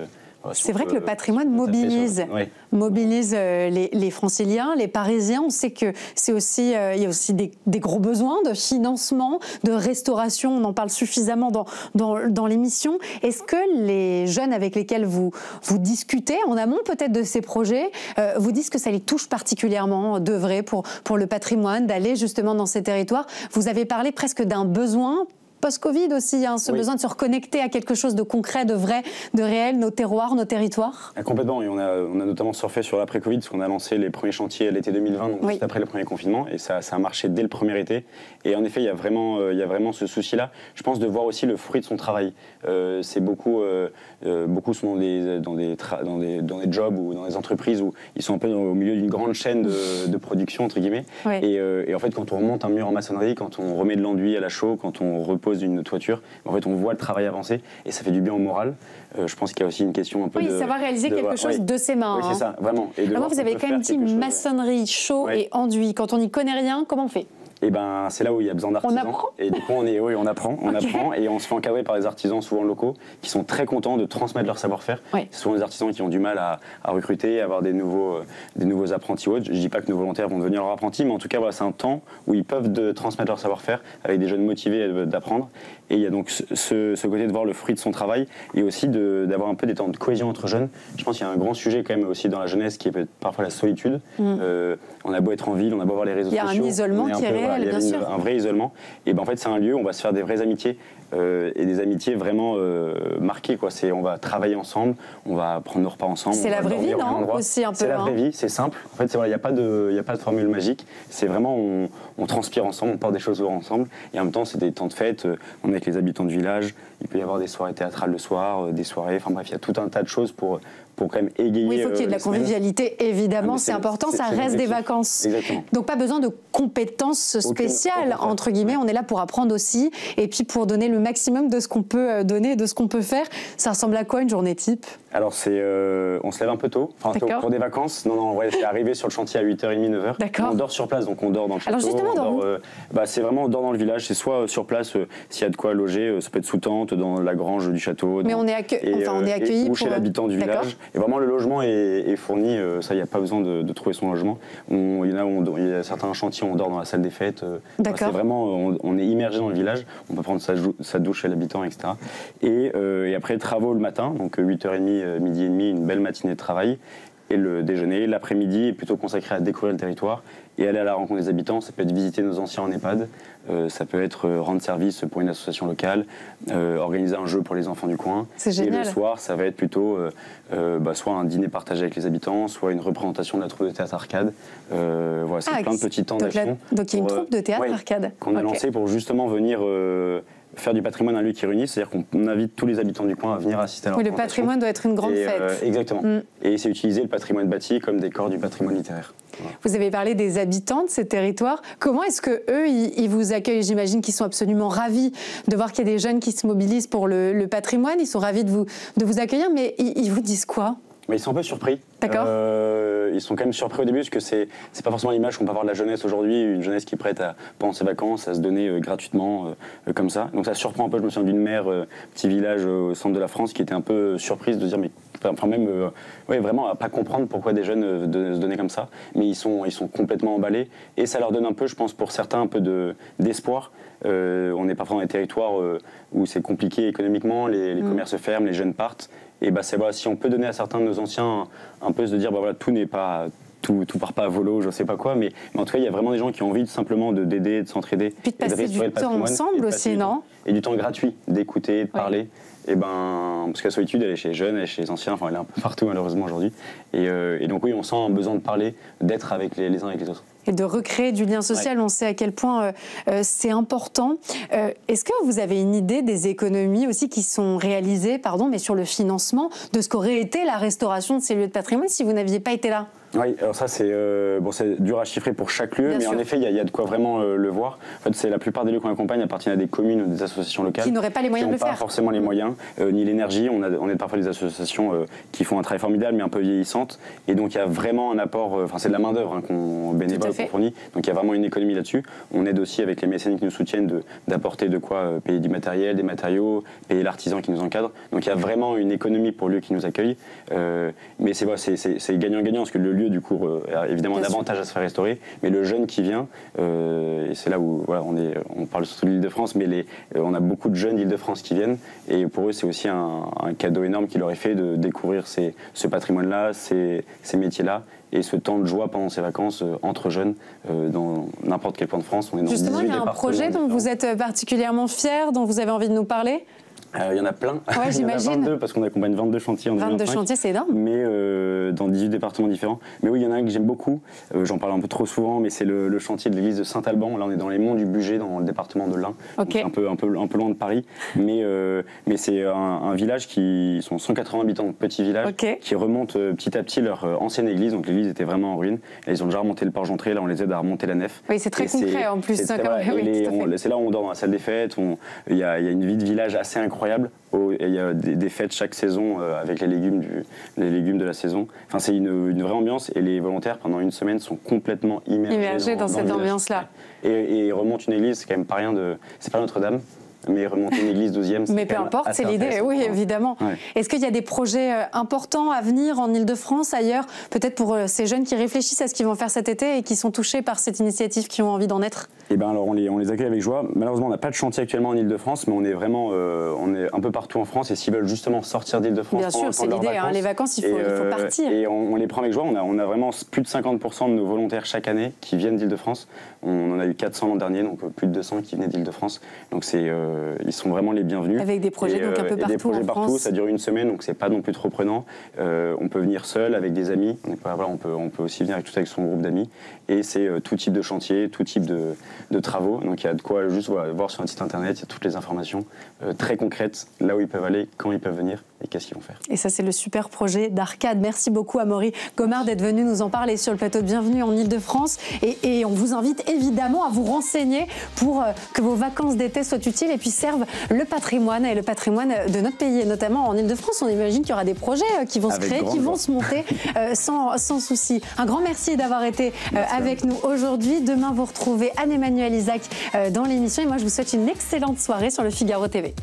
C'est vrai que le patrimoine mobilise les Franciliens, les Parisiens. On sait que il y a aussi des gros besoins de financement, de restauration. On en parle suffisamment dans l'émission. Est-ce que les jeunes avec lesquels vous discutez, en amont peut-être de ces projets, vous disent que ça les touche particulièrement d'œuvrer pour le patrimoine, d'aller justement dans ces territoires? Vous avez parlé presque d'un besoin post-Covid aussi, ce besoin de se reconnecter à quelque chose de concret, de vrai, de réel, nos terroirs, nos territoires? Complètement, et on a notamment surfé sur l'après-Covid, parce qu'on a lancé les premiers chantiers à l'été 2020, donc juste après le premier confinement, et ça a marché dès le premier été. Et en effet, il y a vraiment ce souci-là, je pense, de voir aussi le fruit de son travail. C'est beaucoup sont dans des jobs ou dans des entreprises où ils sont un peu au milieu d'une grande chaîne de production, entre guillemets. Oui. Et en fait, quand on remonte un mur en maçonnerie, quand on remet de l'enduit à la chaux, quand on repose une toiture, en fait, on voit le travail avancer et ça fait du bien au moral. Je pense qu'il y a aussi une question un peu de... Oui, savoir réaliser quelque chose de ses mains. Oui, c'est ça, vraiment. Et alors vous avez quand même dit maçonnerie, chaux et enduit. Quand on n'y connaît rien, comment on fait? Et ben, c'est là où il y a besoin d'artisans. On apprend. Et du coup, on apprend et on se fait encadrer par des artisans souvent locaux qui sont très contents de transmettre leur savoir-faire. Oui. C'est souvent des artisans qui ont du mal à recruter, à avoir des nouveaux apprentis ou autres. Je dis pas que nos volontaires vont devenir leurs apprentis, mais en tout cas, c'est un temps où ils peuvent transmettre leur savoir-faire avec des jeunes motivés d'apprendre. Et il y a donc ce côté de voir le fruit de son travail et aussi d'avoir un peu des temps de cohésion entre jeunes. Je pense qu'il y a un grand sujet quand même aussi dans la jeunesse qui est parfois la solitude. On a beau être en ville, on a beau avoir les réseaux sociaux. Il y a un isolement qui est réel. réel, bien sûr. Un vrai isolement. Et ben en fait, c'est un lieu où on va se faire des vraies amitiés. Et des amitiés vraiment marquées, quoi. On va travailler ensemble, on va prendre nos repas ensemble. C'est la vraie vie, non? Aussi un peu. C'est la vraie vie, c'est simple. En fait, il n'y a pas de formule magique. C'est vraiment, on transpire ensemble, on porte des choses ensemble. Et en même temps, c'est des temps de fête. On est avec les habitants du village. Il peut y avoir des soirées théâtrales le soir, des soirées. Enfin bref, il y a tout un tas de choses pour quand même égayer. Oui, il faut qu'il y ait de la convivialité, évidemment, c'est important, ça reste des vacances. Exactement. Donc pas besoin de compétences spéciales, entre guillemets, on est là pour apprendre aussi, et puis pour donner le maximum de ce qu'on peut donner, de ce qu'on peut faire. Ça ressemble à quoi une journée type? Alors on se lève un peu tôt, pour des vacances. Non, ouais, c'est arrivé sur le chantier à 8h30, 9h. D'accord. On dort sur place, donc on dort dans le château. Alors justement, c'est vraiment on dort dans le village, c'est soit sur place, s'il y a de quoi loger, ça peut être sous tente, dans la grange du château. Mais on est accueilli ou chez l'habitant du village. Et vraiment le logement est fourni, ça il n'y a pas besoin de trouver son logement. Il y a certains chantiers, on dort dans la salle des fêtes. C'est vraiment, on est immergé dans le village, on peut prendre sa douche chez l'habitant, etc. Et après travaux le matin, donc 8h30, midi et demi, une belle matinée de travail. Et le déjeuner, l'après-midi est plutôt consacré à découvrir le territoire et aller à la rencontre des habitants. Ça peut être visiter nos anciens en EHPAD, ça peut être rendre service pour une association locale, organiser un jeu pour les enfants du coin. C'est génial. Et le soir, ça va être plutôt soit un dîner partagé avec les habitants, soit une représentation de la troupe de théâtre arcade. Voilà, c'est plein de petits temps d'action. Donc il y a une troupe de théâtre arcade qu'on a lancée pour justement venir faire du patrimoine un lieu qui réunit, c'est-à-dire qu'on invite tous les habitants du coin à venir assister à la représentation. Le patrimoine doit être une grande fête. Exactement. Et c'est utiliser le patrimoine bâti comme décor du patrimoine littéraire. Voilà. Vous avez parlé des habitants de ces territoires. Comment est-ce que eux, ils vous accueillent? J'imagine qu'ils sont absolument ravis de voir qu'il y a des jeunes qui se mobilisent pour le patrimoine. Ils sont ravis de vous accueillir, mais ils vous disent quoi? Mais ils sont un peu surpris. D'accord. Ils sont quand même surpris au début parce que c'est pas forcément l'image qu'on peut avoir de la jeunesse aujourd'hui, une jeunesse qui est prête pendant ses vacances à se donner gratuitement comme ça. Donc ça surprend un peu. Je me souviens d'une mère, petit village au centre de la France, qui était un peu surprise de dire mais vraiment à pas comprendre pourquoi des jeunes se donnaient comme ça. Mais ils sont complètement emballés et ça leur donne un peu, je pense pour certains, un peu d'espoir. On est parfois dans des territoires où c'est compliqué économiquement, les commerces ferment, les jeunes partent. Et si on peut donner à certains de nos anciens un peu de dire tout n'est pas tout part pas à volo, je sais pas quoi, mais en tout cas il y a vraiment des gens qui ont envie simplement d'aider, de s'entraider, puis de passer du temps ensemble aussi, non? Et du temps gratuit, d'écouter, de parler. Et parce que la solitude, elle est chez les jeunes, elle est chez les anciens, elle est un peu partout malheureusement aujourd'hui. Et donc oui, on sent un besoin de parler, d'être avec les uns avec les autres. Et de recréer du lien social, on sait à quel point c'est important. Est-ce que vous avez une idée des économies aussi qui sont réalisées, mais sur le financement de ce qu'aurait été la restauration de ces lieux de patrimoine si vous n'aviez pas été là? Oui, alors ça c'est dur à chiffrer pour chaque lieu, en effet il y a de quoi vraiment le voir. En fait, la plupart des lieux qu'on accompagne appartiennent à des communes ou des associations locales qui n'auraient pas les moyens de le faire. Pas forcément les moyens, ni l'énergie. On est parfois des associations qui font un travail formidable mais un peu vieillissantes, et donc il y a vraiment un apport. C'est de la main d'œuvre qu'on bénévole qu'on fournit, donc il y a vraiment une économie là-dessus. On aide aussi avec les mécènes qui nous soutiennent d'apporter de quoi payer du matériel, des matériaux, payer l'artisan qui nous encadre. Donc il y a vraiment une économie pour le lieu qui nous accueille, mais c'est gagnant-gagnant parce que le lieu du coup a évidemment un avantage à se faire restaurer, mais le jeune qui vient, et c'est là où on parle surtout de l'Île-de-France, mais on a beaucoup de jeunes d'Île-de-France qui viennent, et pour eux c'est aussi un cadeau énorme qui leur est fait de découvrir ce patrimoine-là, ces métiers-là, et ce temps de joie pendant ces vacances entre jeunes dans n'importe quel point de France. On est dans justement, il y a un projet dont vous êtes particulièrement fier, dont vous avez envie de nous parler? Il y en a plein. Ouais, j'imagine. Il y en a 22 parce qu'on accompagne 22 chantiers en 2025. 22 chantiers, c'est énorme. Mais dans 18 départements différents. Mais oui, il y en a un que j'aime beaucoup. J'en parle un peu trop souvent, mais c'est le chantier de l'église de Saint-Alban. Là, on est dans les monts du Bugey, dans le département de l'Ain. Okay. Un peu loin de Paris. Mais c'est un village qui sont 180 habitants, petit village, qui remontent petit à petit leur ancienne église. Donc l'église était vraiment en ruine. Et ils ont déjà remonté le porche-d'entrée. Là, on les aide à remonter la nef. Oui, c'est très concret en plus. C'est là où on dort dans la salle des fêtes. Il y a une vie de village assez incroyable. Il y a des fêtes chaque saison avec les légumes de la saison. Enfin, c'est une vraie ambiance, et les volontaires pendant une semaine sont complètement immergés dans cette ambiance-là. Et ils remontent une église, c'est quand même pas rien c'est pas Notre-Dame. mais remonter une église 12e, mais peu importe, c'est l'idée, oui, évidemment. Ouais. Est-ce qu'il y a des projets importants à venir en Ile-de-France, ailleurs, peut-être pour ces jeunes qui réfléchissent à ce qu'ils vont faire cet été et qui sont touchés par cette initiative, qui ont envie d'en être? Eh ben alors on les accueille avec joie. Malheureusement, on n'a pas de chantier actuellement en Ile-de-France, mais on est vraiment on est un peu partout en France, et s'ils veulent justement sortir d'Ile-de-France, bien sûr, c'est l'idée, les vacances, il faut partir. Et on les prend avec joie. On a vraiment plus de 50% de nos volontaires chaque année qui viennent d'Ile-de-France. On en a eu 400 l'an dernier, donc plus de 200 qui venaient d'Ile-de-France. Donc ils sont vraiment les bienvenus. Avec des projets donc un peu partout des projets en France. Partout, ça dure une semaine, donc c'est pas non plus trop prenant. On peut venir seul, avec des amis. On peut aussi venir avec son groupe d'amis. Et c'est tout type de chantier, tout type de travaux. Donc il y a de quoi juste voir sur un site internet, il y a toutes les informations très concrètes, là où ils peuvent aller, quand ils peuvent venir et qu'est-ce qu'ils vont faire. Et ça, c'est le super projet d'Arcade. Merci beaucoup, Amaury Gomard, d'être venu nous en parler sur le plateau de Bienvenue en Ile-de-France. Et on vous invite évidemment à vous renseigner pour que vos vacances d'été soient utiles et puis servent le patrimoine et le patrimoine de notre pays, et notamment en Ile-de-France. On imagine qu'il y aura des projets qui vont se créer, qui vont se monter sans souci. Un grand merci d'avoir été avec nous aujourd'hui. Demain, vous retrouvez Anne-Emmanuelle Isaac dans l'émission. Et moi, je vous souhaite une excellente soirée sur le Figaro TV.